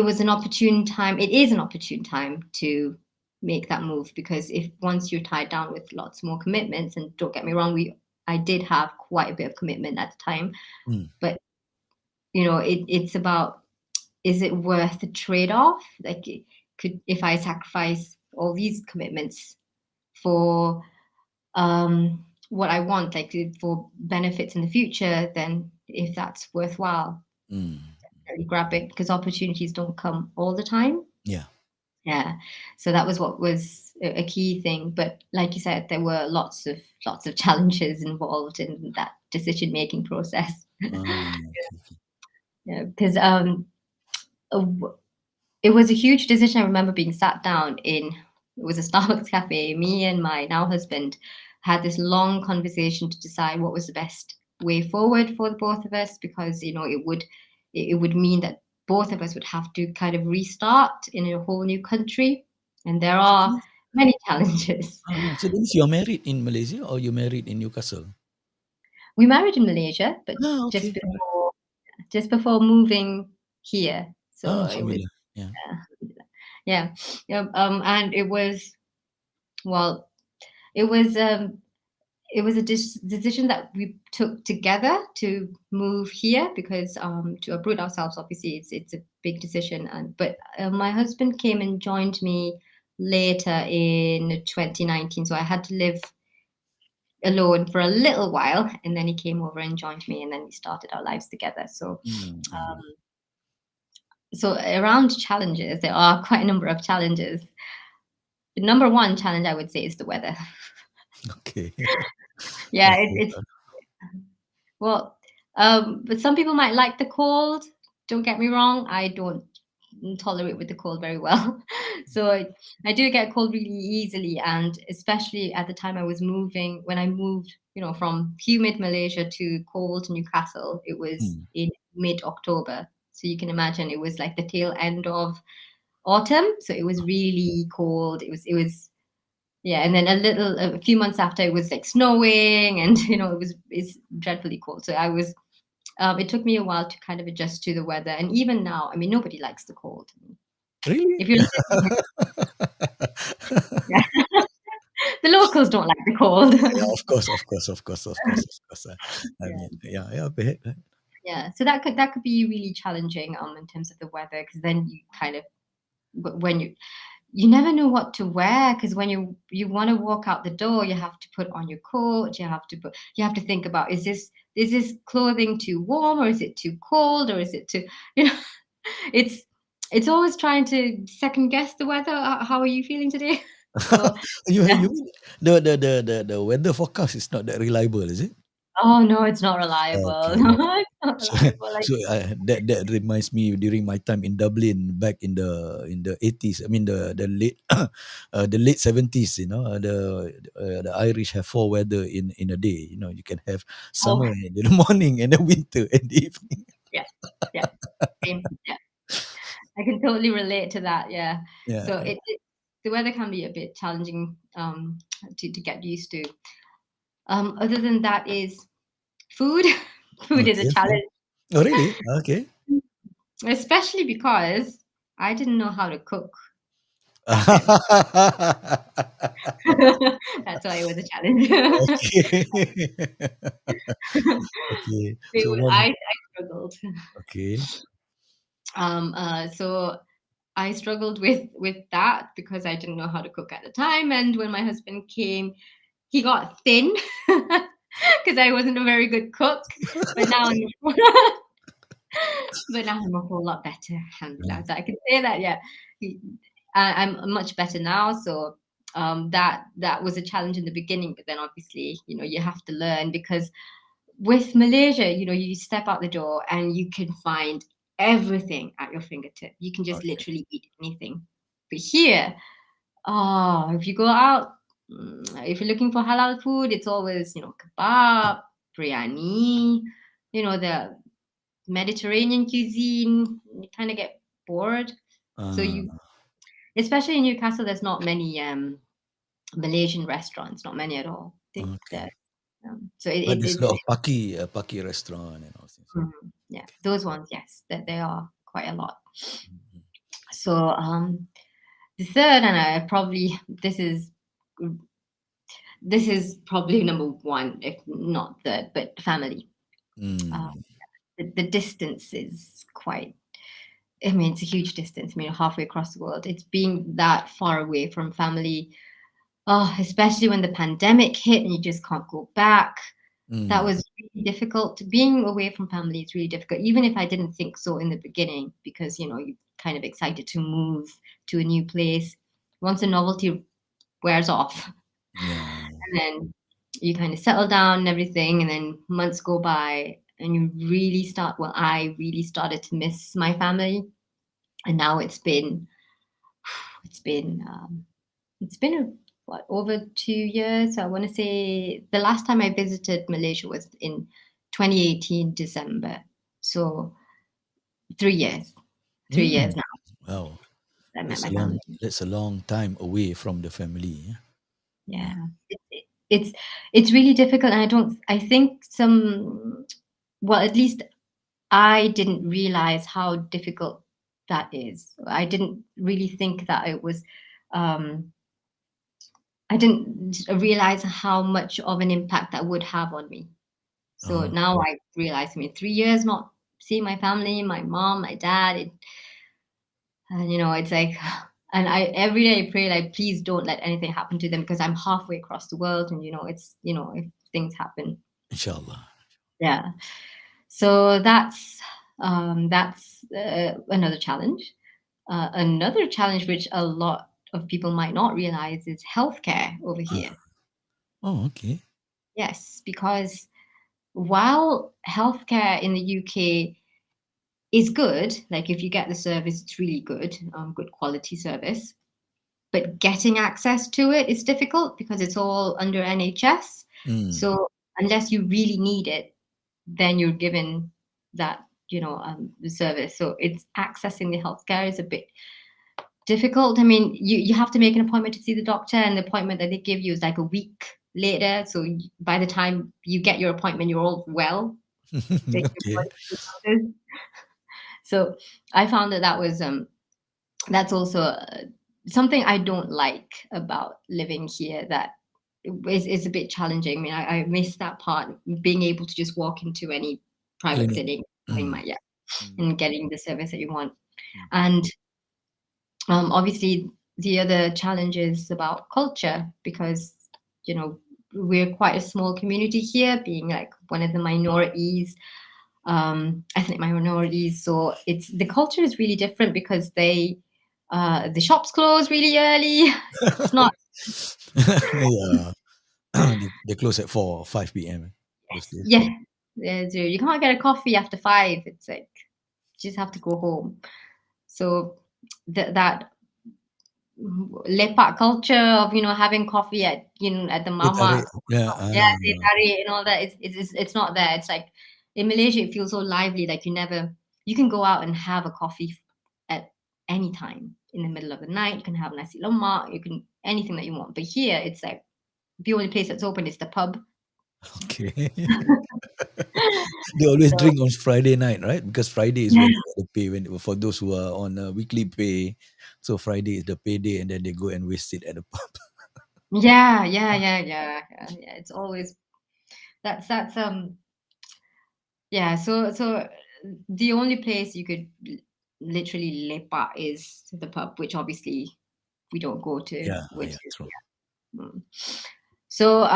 B: was an opportune time. It is an opportune time to make that move, because if once you're tied down with lots more commitments, and don't get me wrong, I did have quite a bit of commitment at the time,
A: Mm.
B: but it's about, is it worth the trade-off? Like, if I sacrifice all these commitments for what I want, like for benefits in the future, then if that's worthwhile,
A: Mm.
B: really grab it, because opportunities don't come all the time.
A: Yeah.
B: Yeah. So that was what was a key thing. But like you said, there were lots of challenges involved in that decision making process.
A: Okay.
B: Yeah, because uh, it was a huge decision. I remember being sat down in, it was a Starbucks cafe. Me and my now husband had this long conversation to decide what was the best way forward for the both of us, because it would mean that both of us would have to kind of restart in a whole new country, and there
A: So that
B: are
A: means,
B: many challenges.
A: so that means you're married in Malaysia or you're married in Newcastle?
B: We married in Malaysia, but
A: Ah,
B: just
A: okay. All right.
B: before just before moving here. So
A: Ah,
B: it was,
A: Alhamdulillah. Yeah.
B: yeah, yeah, and it was, well, it was um, it was a decision that we took together to move here, because to uproot ourselves, obviously it's a big decision, and but my husband came and joined me later in 2019, so I had to live alone for a little while, and then he came over and joined me, and then we started our lives together. So
A: Mm, alhamdulillah.
B: around challenges, there are quite a number of challenges. The number one challenge, I would say, is the weather.
A: Okay.
B: Yeah,
A: Okay.
B: it's, well, but some people might like the cold. Don't get me wrong, I don't tolerate with the cold very well. So I do get cold really easily, and especially at the time I was moving, when I moved, from humid Malaysia to cold Newcastle, it was
A: Mm.
B: in mid-October. So you can imagine it was like the tail end of autumn. So it was really cold. It was yeah, and then a few months after, it was like snowing, and it's dreadfully cold. So it took me a while to kind of adjust to the weather, and even now, I mean, nobody likes the cold.
A: Really?
B: If you're living, yeah, the locals don't like the cold.
A: Yeah, of course, of course, of course, of course, of course. I
B: Yeah,
A: mean, yeah, yeah, but,
B: yeah. So that could be really challenging in terms of the weather, because then you kind of, when you never know what to wear, because when you want to walk out the door, you have to put on your coat. You have to think about, is this clothing too warm, or is it too cold, or is it too, you know it's it's always trying to second guess the weather. How are you feeling today? So
A: you
B: yeah.
A: mean the weather forecast is not that reliable, is it?
B: Oh no, it's not reliable.
A: Okay.
B: No, it's not
A: So,
B: reliable. Like,
A: that reminds me during my time in Dublin back in the 80s. I mean the late 70s. The Irish have four weather in a day. You can have
B: oh
A: summer in the morning and then winter in the evening.
B: yeah, yeah, same. Yeah, I can totally relate to that. Yeah.
A: Yeah.
B: So the weather can be a bit challenging to get used to. Other than that is food. Food is a
A: Okay. Yeah.
B: challenge,
A: Oh really? Okay.
B: especially because I didn't know how to cook back then. That's why it was a challenge.
A: Okay. Okay. So what?
B: I struggled.
A: Okay.
B: So I struggled with that, because I didn't know how to cook at the time. And when my husband came, he got thin because I wasn't a very good cook. But now I'm but now I'm a whole lot better,
A: Yeah.
B: alhamdulillah. So I can say that, yeah, he, I'm much better now. So that was a challenge in the beginning, but then obviously, you have to learn, because with Malaysia, you step out the door and you can find everything at your fingertip. You can just
A: Okay.
B: literally eat anything. But here, if you go out, if you're looking for halal food, it's always, kebab, biryani, the Mediterranean cuisine. You kind of get bored. So
A: Uh,
B: especially in Newcastle, there's not many Malaysian restaurants, not many at all. I think
A: okay.
B: that, so
A: But there's a
B: it's
A: lot of Paki restaurant and all things.
B: yeah, those ones, yes, that they are quite a lot.
A: Mhm.
B: So The third, and I probably this is probably number one, if not third, but family. Uh,
A: Mm.
B: the distance is quite. I mean, it's a huge distance. I mean, halfway across the world. It's being that far away from family. Oh, especially when the pandemic hit and you just can't go back. That
A: Mm.
B: was really difficult. Being away from family is really difficult, even if I didn't think so in the beginning, because you're kind of excited to move to a new place. Once the novelty wears off,
A: Yeah.
B: and then you kind of settle down and everything, and then months go by, and you really start. Well, I really started to miss my family, and now it's been it's been what, over 2 years. I want to say the last time I visited Malaysia was in 2018 December. So 3 years, 3 years
A: Mm.
B: now
A: Wow.
B: I met
A: That's
B: my
A: a long
B: family.
A: that's a long time away from the family. Yeah. Yeah.
B: Yeah, it's it's really difficult, and I think some. Well, at least I didn't realize how difficult that is. I didn't really think that it was. Um, I didn't realize how much of an impact that would have on me. So
A: Uh-huh.
B: now I realize, I mean, 3 years not seeing my family, my mom, my dad, and it's like, and I every day I pray, like, please don't let anything happen to them, because I'm halfway across the world, and it's if things happen,
A: Inshallah.
B: yeah. So that's another challenge. Another challenge which a lot of people might not realize is healthcare over
A: Ah.
B: here.
A: Oh, okay.
B: Yes, because while healthcare in the UK is good, like if you get the service, it's really good, good quality service. But getting access to it is difficult because it's all under NHS.
A: Mm.
B: So unless you really need it, then you're given that, the service. So it's accessing the healthcare is a bit difficult. I mean, you have to make an appointment to see the doctor, and the appointment that they give you is like a week later. So by the time you get your appointment, you're all well. Like your
A: Okay.
B: body recovers. So I found that was that's also something I don't like about living here. That is a bit challenging. I mean, I miss that part, being able to just walk into any private
A: Clinic.
B: clinic, having
A: Mm.
B: my yeah,
A: Mm.
B: and getting the service that you want.
A: Mm.
B: And obviously, the other challenge is about culture, because you know we're quite a small community here, being like one of the minorities, ethnic minorities. So the culture is really different, because the shops close really early. It's not.
A: Yeah. They close at 4 or 5 p.m. those days.
B: Yeah, you can't get a coffee after 5. It's like you just have to go home. So that lepak culture of having coffee at at the
A: Teh
B: mama,
A: tarik. Yeah.
B: yeah, teh tarik and all that. It's not there. It's like in Malaysia, it feels so lively. Like you can go out and have a coffee at any time in the middle of the night. You can have nasi lemak. You can anything that you want. But here, it's like the only place that's open is the pub.
A: Okay. They always
B: So
A: drink on Friday night, right? Because Friday is when they get the pay. When for those who are on a weekly pay, so Friday is the payday, and then they go and waste it at the pub.
B: yeah. It's always that's. Yeah, so the only place you could literally lepak is the pub, which obviously we don't go to,
A: Yeah.
B: which
A: Yeah.
B: is
A: True.
B: mm. So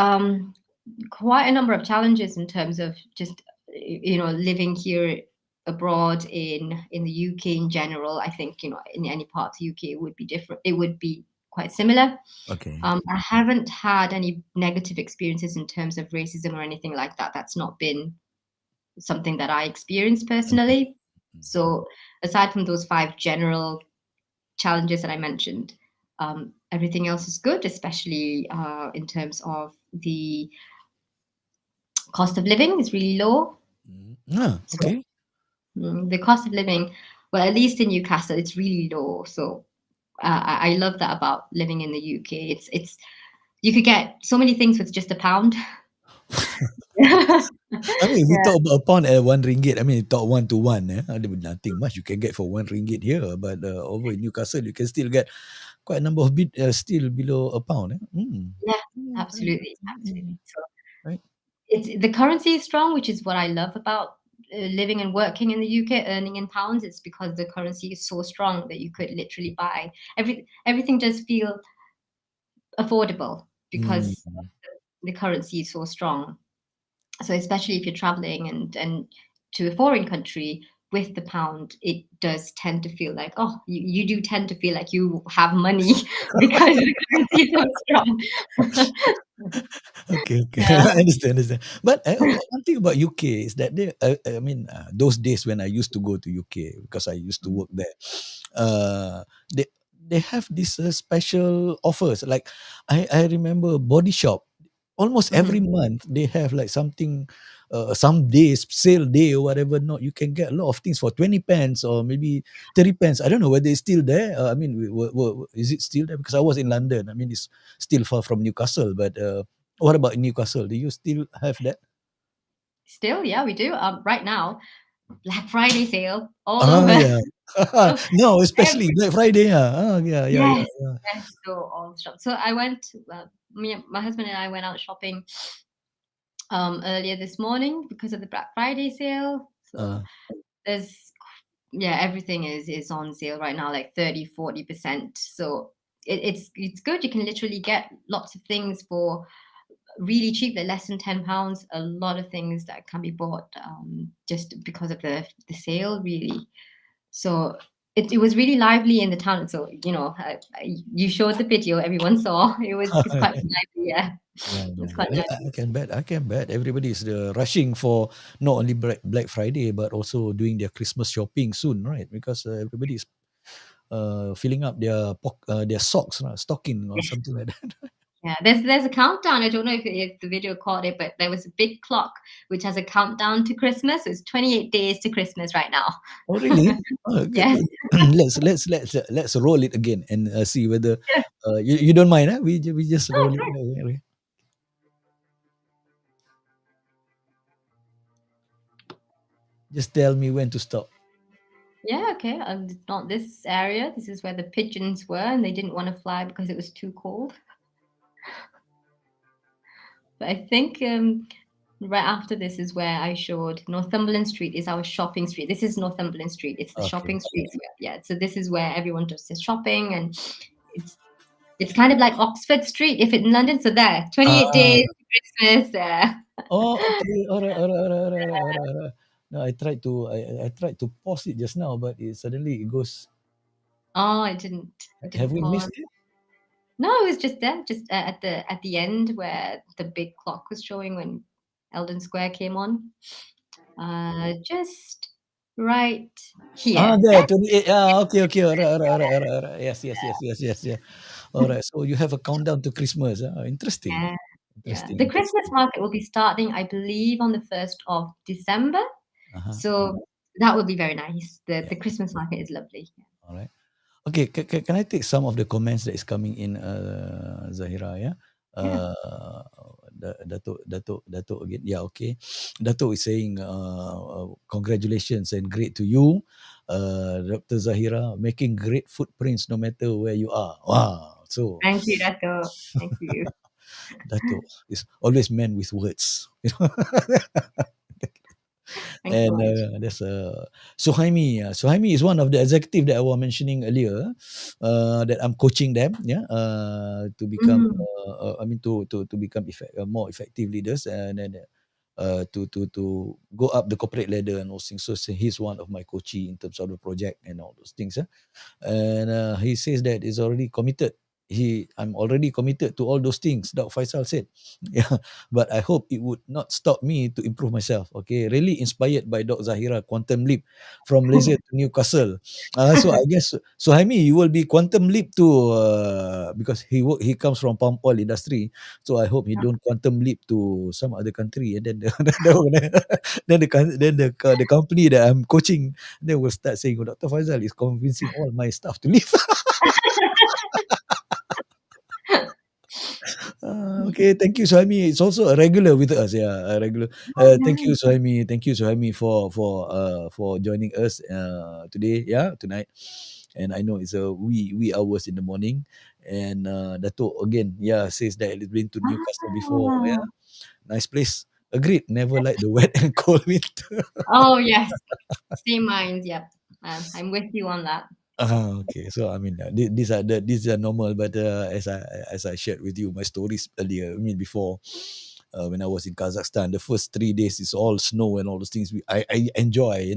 B: quite a number of challenges in terms of just living here abroad in the UK in general. I think in any part of the UK it would be different. It would be quite similar.
A: Okay.
B: I haven't had any negative experiences in terms of racism or anything like that. That's not been something that I experienced
A: Mm.
B: personally. So aside from those 5 general challenges that I mentioned, everything else is good, especially in terms of the cost of living is really low.
A: Mm. Ah.
B: So
A: Okay.
B: the cost of living, well, at least in Newcastle, it's really low. So I love that about living in the UK. It's you could get so many things with just £1.
A: I mean, if we
B: Yeah.
A: talk about a pound at RM1, I mean, talk 1 to 1, there would nothing much you can get for RM1 here. But over in Newcastle, you can still get quite a number of bit still below a pound.
B: Yeah,
A: Right.
B: absolutely, absolutely. So
A: Right.
B: it's the currency is strong, which is what I love about living and working in the UK, earning in pounds. It's because the currency is so strong that you could literally buy everything does feel affordable
A: Mm.
B: because the currency is so strong. So especially if you're traveling and to a foreign country with the pound, it does tend to feel like, oh, you do tend to feel like you have money because the currency is so strong.
A: Okay, okay.
B: Yeah.
A: I understand, understand. But one thing about UK is that I mean, those days when I used to go to UK because I used to work there, uh, they they have these special offers. Like I remember Body Shop. Almost every
B: Mhm.
A: month they have like something, some days sale day or whatever. Not you can get a lot of things for 20 pence or maybe 30 pence. I don't know whether it's still there. I mean, is it still there? Because I was in London. I mean, it's still far from Newcastle, but. What about in Newcastle? Do you still have that?
B: Still, yeah, we do. Right now, Black Friday sale all
A: Ah,
B: over.
A: yeah.
B: So
A: No, especially
B: every
A: Black Friday. Yeah, yeah, yeah,
B: yes,
A: yeah.
B: yes. So all shop. So I went. My husband and I went out shopping earlier this morning because of the Black Friday sale. So
A: Uh,
B: there's yeah, everything is on sale right now, like 30-40%. So it's good. You can literally get lots of things for really cheap, like less than £10. A lot of things that can be bought just because of the sale, really. So it was really lively in the town. So you showed the video, everyone saw. It's quite lively. Yeah,
A: yeah,
B: it's
A: yeah,
B: quite
A: yeah.
B: lively.
A: I can bet. I can bet. Everybody is rushing for not only Black Friday but also doing their Christmas shopping soon, right? Because everybody is filling up their socks, stocking or something like that.
B: Yeah, there's a countdown. I don't know if the video caught it, but there was a big clock which has a countdown to Christmas. So it's 28 days to Christmas right now.
A: Oh, really? Oh, okay.
B: Yes.
A: Let's roll it again and see whether you don't mind, huh? We just roll it. Okay. Just tell me when to stop.
B: Yeah, okay. It's not this area. This is where the pigeons were, and they didn't want to fly because it was too cold. But I think right after this is where I showed Northumberland Street is our shopping street. This is Northumberland Street. It's the
A: Okay.
B: shopping street. Yeah. So this is where everyone does their shopping, and it's it's kind of like Oxford Street if it's in London. So there, 28
A: Ah.
B: days Christmas.
A: Oh, okay. Alright, alright, alright, alright, alright, alright, alright. No, I tried to pause it just now, but suddenly it goes.
B: Oh, it didn't
A: Have we
B: pause.
A: missed it?
B: No, it was just there, just at the end where the big clock was showing when Eldon Square came on. Just right
A: Ah,
B: here.
A: there, 28. Okay, okay. Alright, alright, alright, alright, alright. Yes, yes, yes, yes, yes, yeah. Alright. So you have a countdown to Christmas. Interesting.
B: Yeah, yeah.
A: Interesting,
B: The Christmas
A: interesting.
B: market will be starting, I believe, on the 1st of December.
A: Uh-huh.
B: So that would be very nice. The
A: Yeah.
B: the Christmas market is lovely.
A: All right. Okay, can I take some of the comments that is coming in, Zahira? Yeah.
B: Yeah.
A: Uh, Dato again. Yeah, okay. Dato is saying, congratulations and great to you, Dr. Zahira, making great footprints no matter where you are. Wow. So
B: Thank you, Dato. Thank you.
A: Dato is always man with words.
B: Thanks so
A: And
B: much.
A: there's Suhaimi. Suhaimi is one of the executive that I was mentioning earlier, that I'm coaching them, yeah, to become,
B: Mm.
A: I mean, to become more effective leaders, and then to go up the corporate ladder and all things. So he's one of my coachee in terms of the project and all those things. And he says that he's already committed. I'm already committed to all those things, Dr. Faisal said. Yeah, but I hope it would not stop me to improve myself. Okay, really inspired by Dr. Zahira, Quantum Leap from Malaysia to Newcastle. So I guess, so Haimi, you will be Quantum Leap too, because he comes from palm oil industry. So I hope he don't Quantum Leap to some other country, and then the company that I'm coaching, they will start saying, oh, Dr. Faisal is convincing all my staff to leave. Okay, thank you, Suhaimi. It's also a regular with us. Yeah, a regular.
B: Oh,
A: Thank you,
B: nice.
A: Suhaimi. Thank you, Suhaimi, for joining us today. Yeah, tonight. and I know it's a wee hours in the morning. And Dato again, yeah, says that he's been to Newcastle before.
B: Ah.
A: Yeah, nice place. Agreed. Never like the wet and cold winter.
B: Oh yes, same minds. Yep, I'm with you on that.
A: Okay. So I mean, these are normal, but as I shared with you my stories earlier. I mean, before, when I was in Kazakhstan, the first 3 days is all snow and all those things. I enjoy,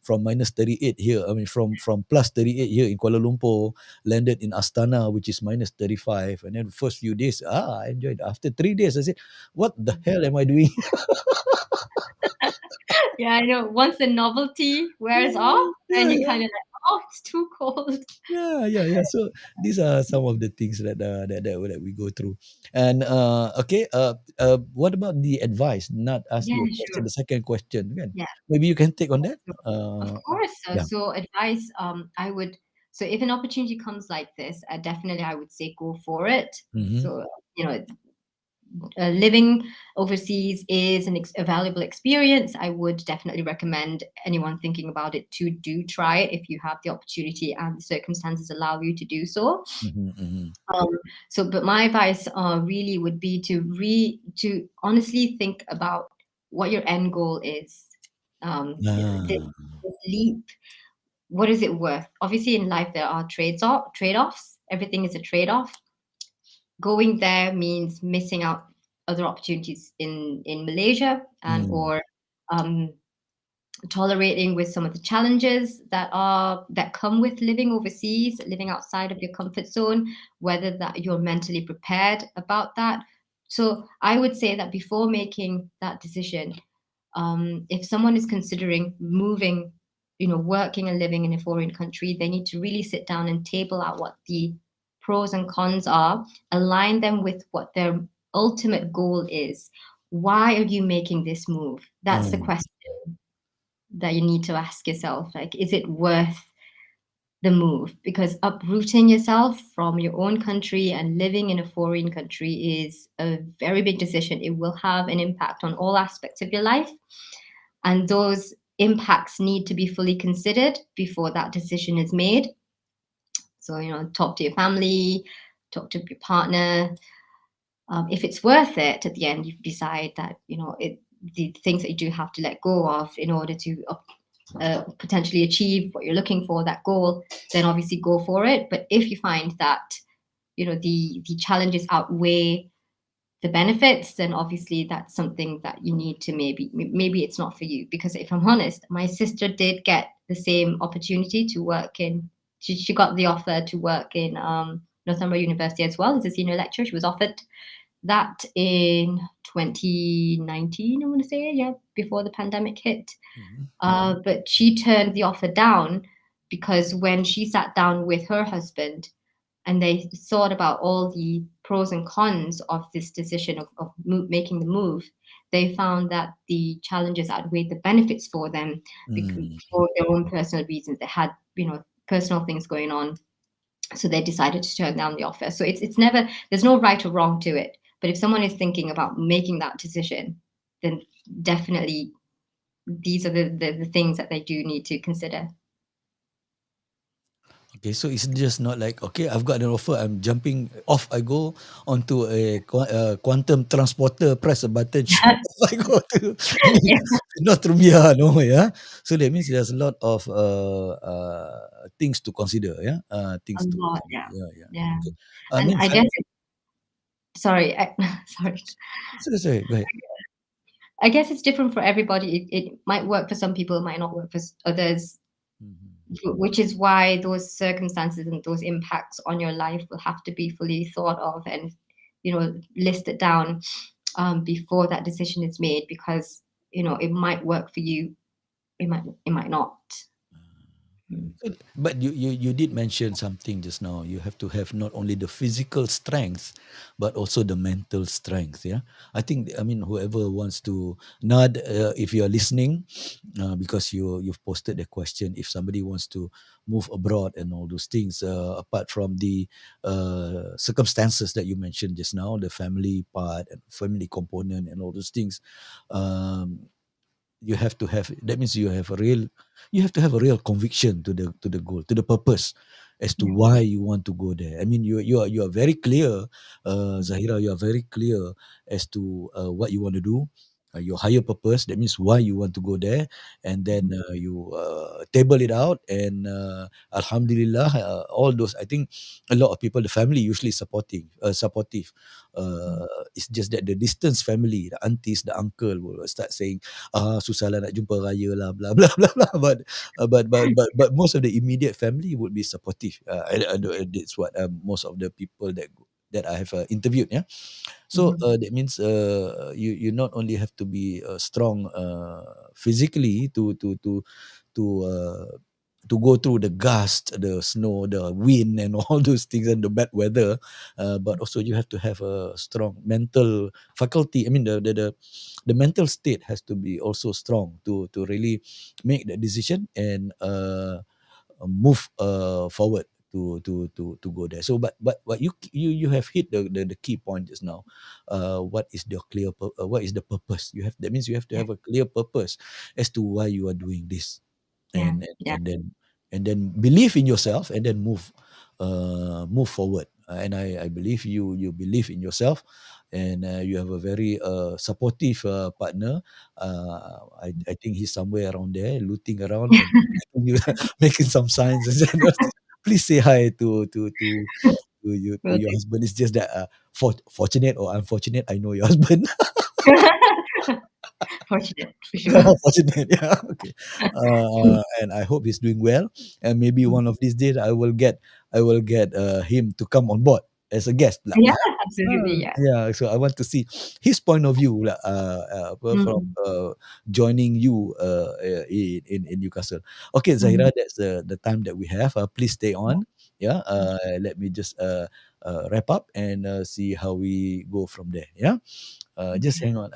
A: from -38 here. I mean, from +38 here in Kuala Lumpur, landed in Astana, which is -35, and then the first few days, I enjoyed. After 3 days, I said, "What the hell am I doing?"
B: Yeah, I know. Once the novelty wears off,
A: Yeah,
B: and you
A: yeah.
B: kind of like, oh, it's too cold.
A: Yeah, yeah, yeah. So these are some of the things that we go through. And okay, what about the advice? Not ask
B: Yeah,
A: you a question.
B: sure.
A: The second question, again.
B: Yeah,
A: Maybe you can take on that.
B: sure. Of course.
A: Yeah.
B: So advice, I would. So if an opportunity comes like this, definitely I would say go for it.
A: Mm-hmm.
B: So living overseas is a valuable experience. I would definitely recommend anyone thinking about it to do try it if you have the opportunity and the circumstances allow you to do so.
A: Mm-hmm. Mm-hmm.
B: Um, but my advice really would be to honestly think about what your end goal is.
A: Ah.
B: This leap, what is it worth? Obviously, in life there are trade offs. Everything is a trade off. Going there means missing out other opportunities in Malaysia and
A: Mm.
B: or um, tolerating with some of the challenges that come with living overseas, living outside of your comfort zone, whether that you're mentally prepared about that. So I would say that before making that decision, if someone is considering moving, working and living in a foreign country, they need to really sit down and table out what the pros and cons are, align them with what their ultimate goal is. Why are you making this move? That's the
A: Oh.
B: question that you need to ask yourself. Like, is it worth the move? Because uprooting yourself from your own country and living in a foreign country is a very big decision. It will have an impact on all aspects of your life. And those impacts need to be fully considered before that decision is made. So, talk to your family, talk to your partner. If it's worth it, at the end, you decide that, the things that you do have to let go of in order to potentially achieve what you're looking for, that goal, then obviously go for it. But if you find that, the challenges outweigh the benefits, then obviously that's something that you need to maybe it's not for you. Because if I'm honest, my sister did get the same opportunity to work in. She got the offer to work in Northumbria University as well as a senior lecturer. She was offered that in 2019, I want to say, yeah, before the pandemic hit.
A: Mhm.
B: But she turned the offer down because when she sat down with her husband and they thought about all the pros and cons of this decision of making the move, they found that the challenges outweighed the benefits for them
A: Mm.
B: for their own personal reasons. They had, personal things going on, so they decided to turn down the offer. So it's never, there's no right or wrong to it. But if someone is thinking about making that decision, then definitely these are the things that they do need to consider.
A: Okay, so it's just not like, okay, I've got an offer, I'm jumping off, I go onto a quantum transporter, press a button, shoot, I go to
B: Yeah,
A: Northumbria, no, yeah. So that means there's a lot of things to consider, yeah.
B: a
A: Things to
B: lot.
A: consider,
B: Yeah,
A: yeah, yeah.
B: yeah.
A: Okay.
B: And I guess sorry, sorry.
A: Sorry, go ahead.
B: I guess it's different for everybody. It might work for some people, it might not work for others,
A: Mhm.
B: which is why those circumstances and those impacts on your life will have to be fully thought of and, listed down before that decision is made, because, it might work for you, it might not. Mm.
A: But you did mention something just now. You have to have not only the physical strength, but also the mental strength. Yeah, I think, I mean, whoever wants to nod, if you are listening, because you've posted the question, if somebody wants to move abroad and all those things, apart from the circumstances that you mentioned just now, the family part and family component and all those things. Um, you have to have, that means you have a real, you have to have a real conviction to the goal, to the purpose, as to
B: Yeah.
A: why you want to go there. I mean, you are very clear, Zahira, you are very clear as to what you want to do, your higher purpose, that means why you want to go there. And then you table it out, and alhamdulillah, all those, I think a lot of people, the family usually supportive. It's just that the distance family, the aunties, the uncle will start saying, susah lah nak jumpa raya lah, blah blah blah blah. But most of the immediate family would be supportive. That's what most of the people that I have interviewed. Yeah. So that means you not only have to be strong physically to uh, to go through the gust, the snow, the wind, and all those things, and the bad weather, but also you have to have a strong mental faculty. I mean, the mental state has to be also strong to really make that decision and move forward to go there. So, but you have hit the key point just now. What is the what is the purpose? You have, that means you have to
B: Yeah.
A: have a clear purpose as to why you are doing this,
B: Yeah.
A: and
B: Yeah.
A: and then believe in yourself, and then move forward. And I believe you believe in yourself, and you have a very supportive partner. I think he's somewhere around there, looting around and making you making some signs. Please say hi to
B: Will
A: your
B: do.
A: husband. It's just that fortunate or unfortunate, I know your husband.
B: Fortunate for sure.
A: Fortunate, yeah. Okay. And I hope he's doing well. And maybe one of these days I will get him to come on board as a guest lah.
B: Yeah, absolutely. Yeah.
A: Yeah. So I want to see his point of view lah, from
B: Mm.
A: joining you in Newcastle. Okay,
B: Mm.
A: Zahira, that's the time that we have. Please stay on. Yeah. Let me just wrap up and see how we go from there. Yeah. Just
B: Okay.
A: hang on.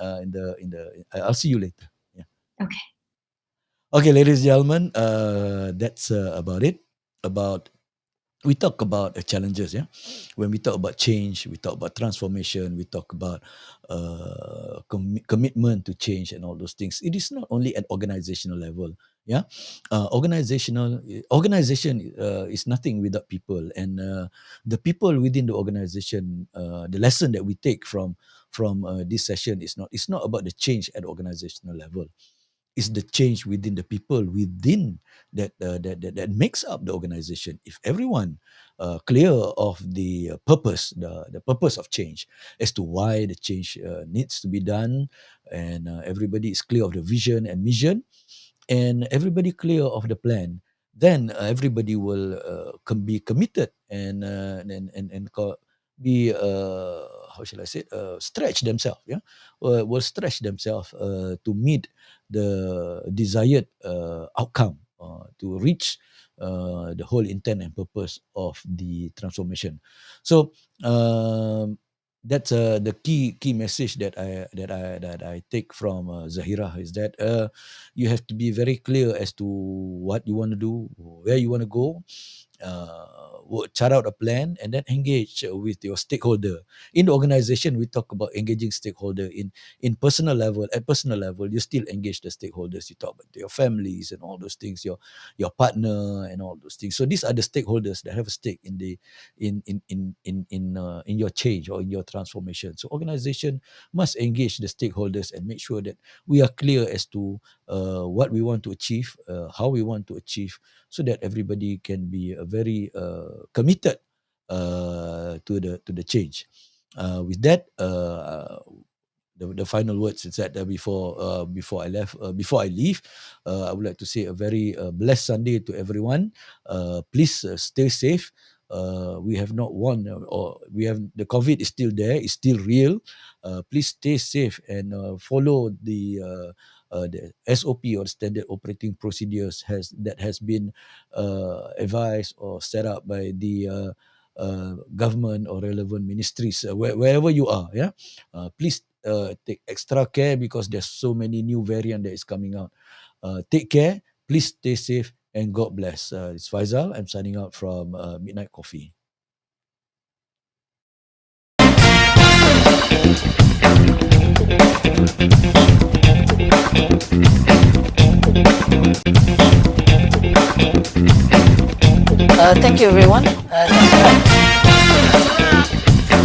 A: I'll see you later. Yeah.
B: Okay.
A: Okay, ladies and gentlemen, that's about it. About We talk about challenges. Yeah, when we talk about change, we talk about transformation. We talk about commitment to change and all those things. It is not only at organizational level. Yeah, organization is nothing without people, and the people within the organization. The lesson that we take from this session is not. It's not about the change at organizational level. Is the change within the people within that makes up the organization. If everyone clear of the purpose, the purpose of change, as to why the change needs to be done, and everybody is clear of the vision and mission, and everybody clear of the plan, then everybody will be committed and be how shall I say, stretch themselves, yeah, will stretch themselves to meet the desired outcome, to reach the whole intent and purpose of the transformation. So that's the key message that I take from Zahira, is that you have to be very clear as to what you want to do, where you want to go, chart out a plan, and then engage with your stakeholder in the organization. We talk about engaging stakeholder in personal level. At personal level, you still engage the stakeholders. You talk about your families and all those things, your partner and all those things. So these are the stakeholders that have a stake in the in your change or in your transformation. So organization must engage the stakeholders and make sure that we are clear as to what we want to achieve, how we want to achieve, so that everybody can be very committed to the change. With that, the final words is that before I leave, I would like to say a very blessed Sunday to everyone. Please stay safe. We have not won, or we have, the COVID is still there, it's still real. Please stay safe and follow the SOP, or standard operating procedures, has been advised or set up by the government or relevant ministries, wherever you are. Yeah, please take extra care, because there's so many new variant that is coming out. Take care. Please stay safe and God bless. It's Faisal. I'm signing out from Midnight Coffee.
D: Thank you, everyone.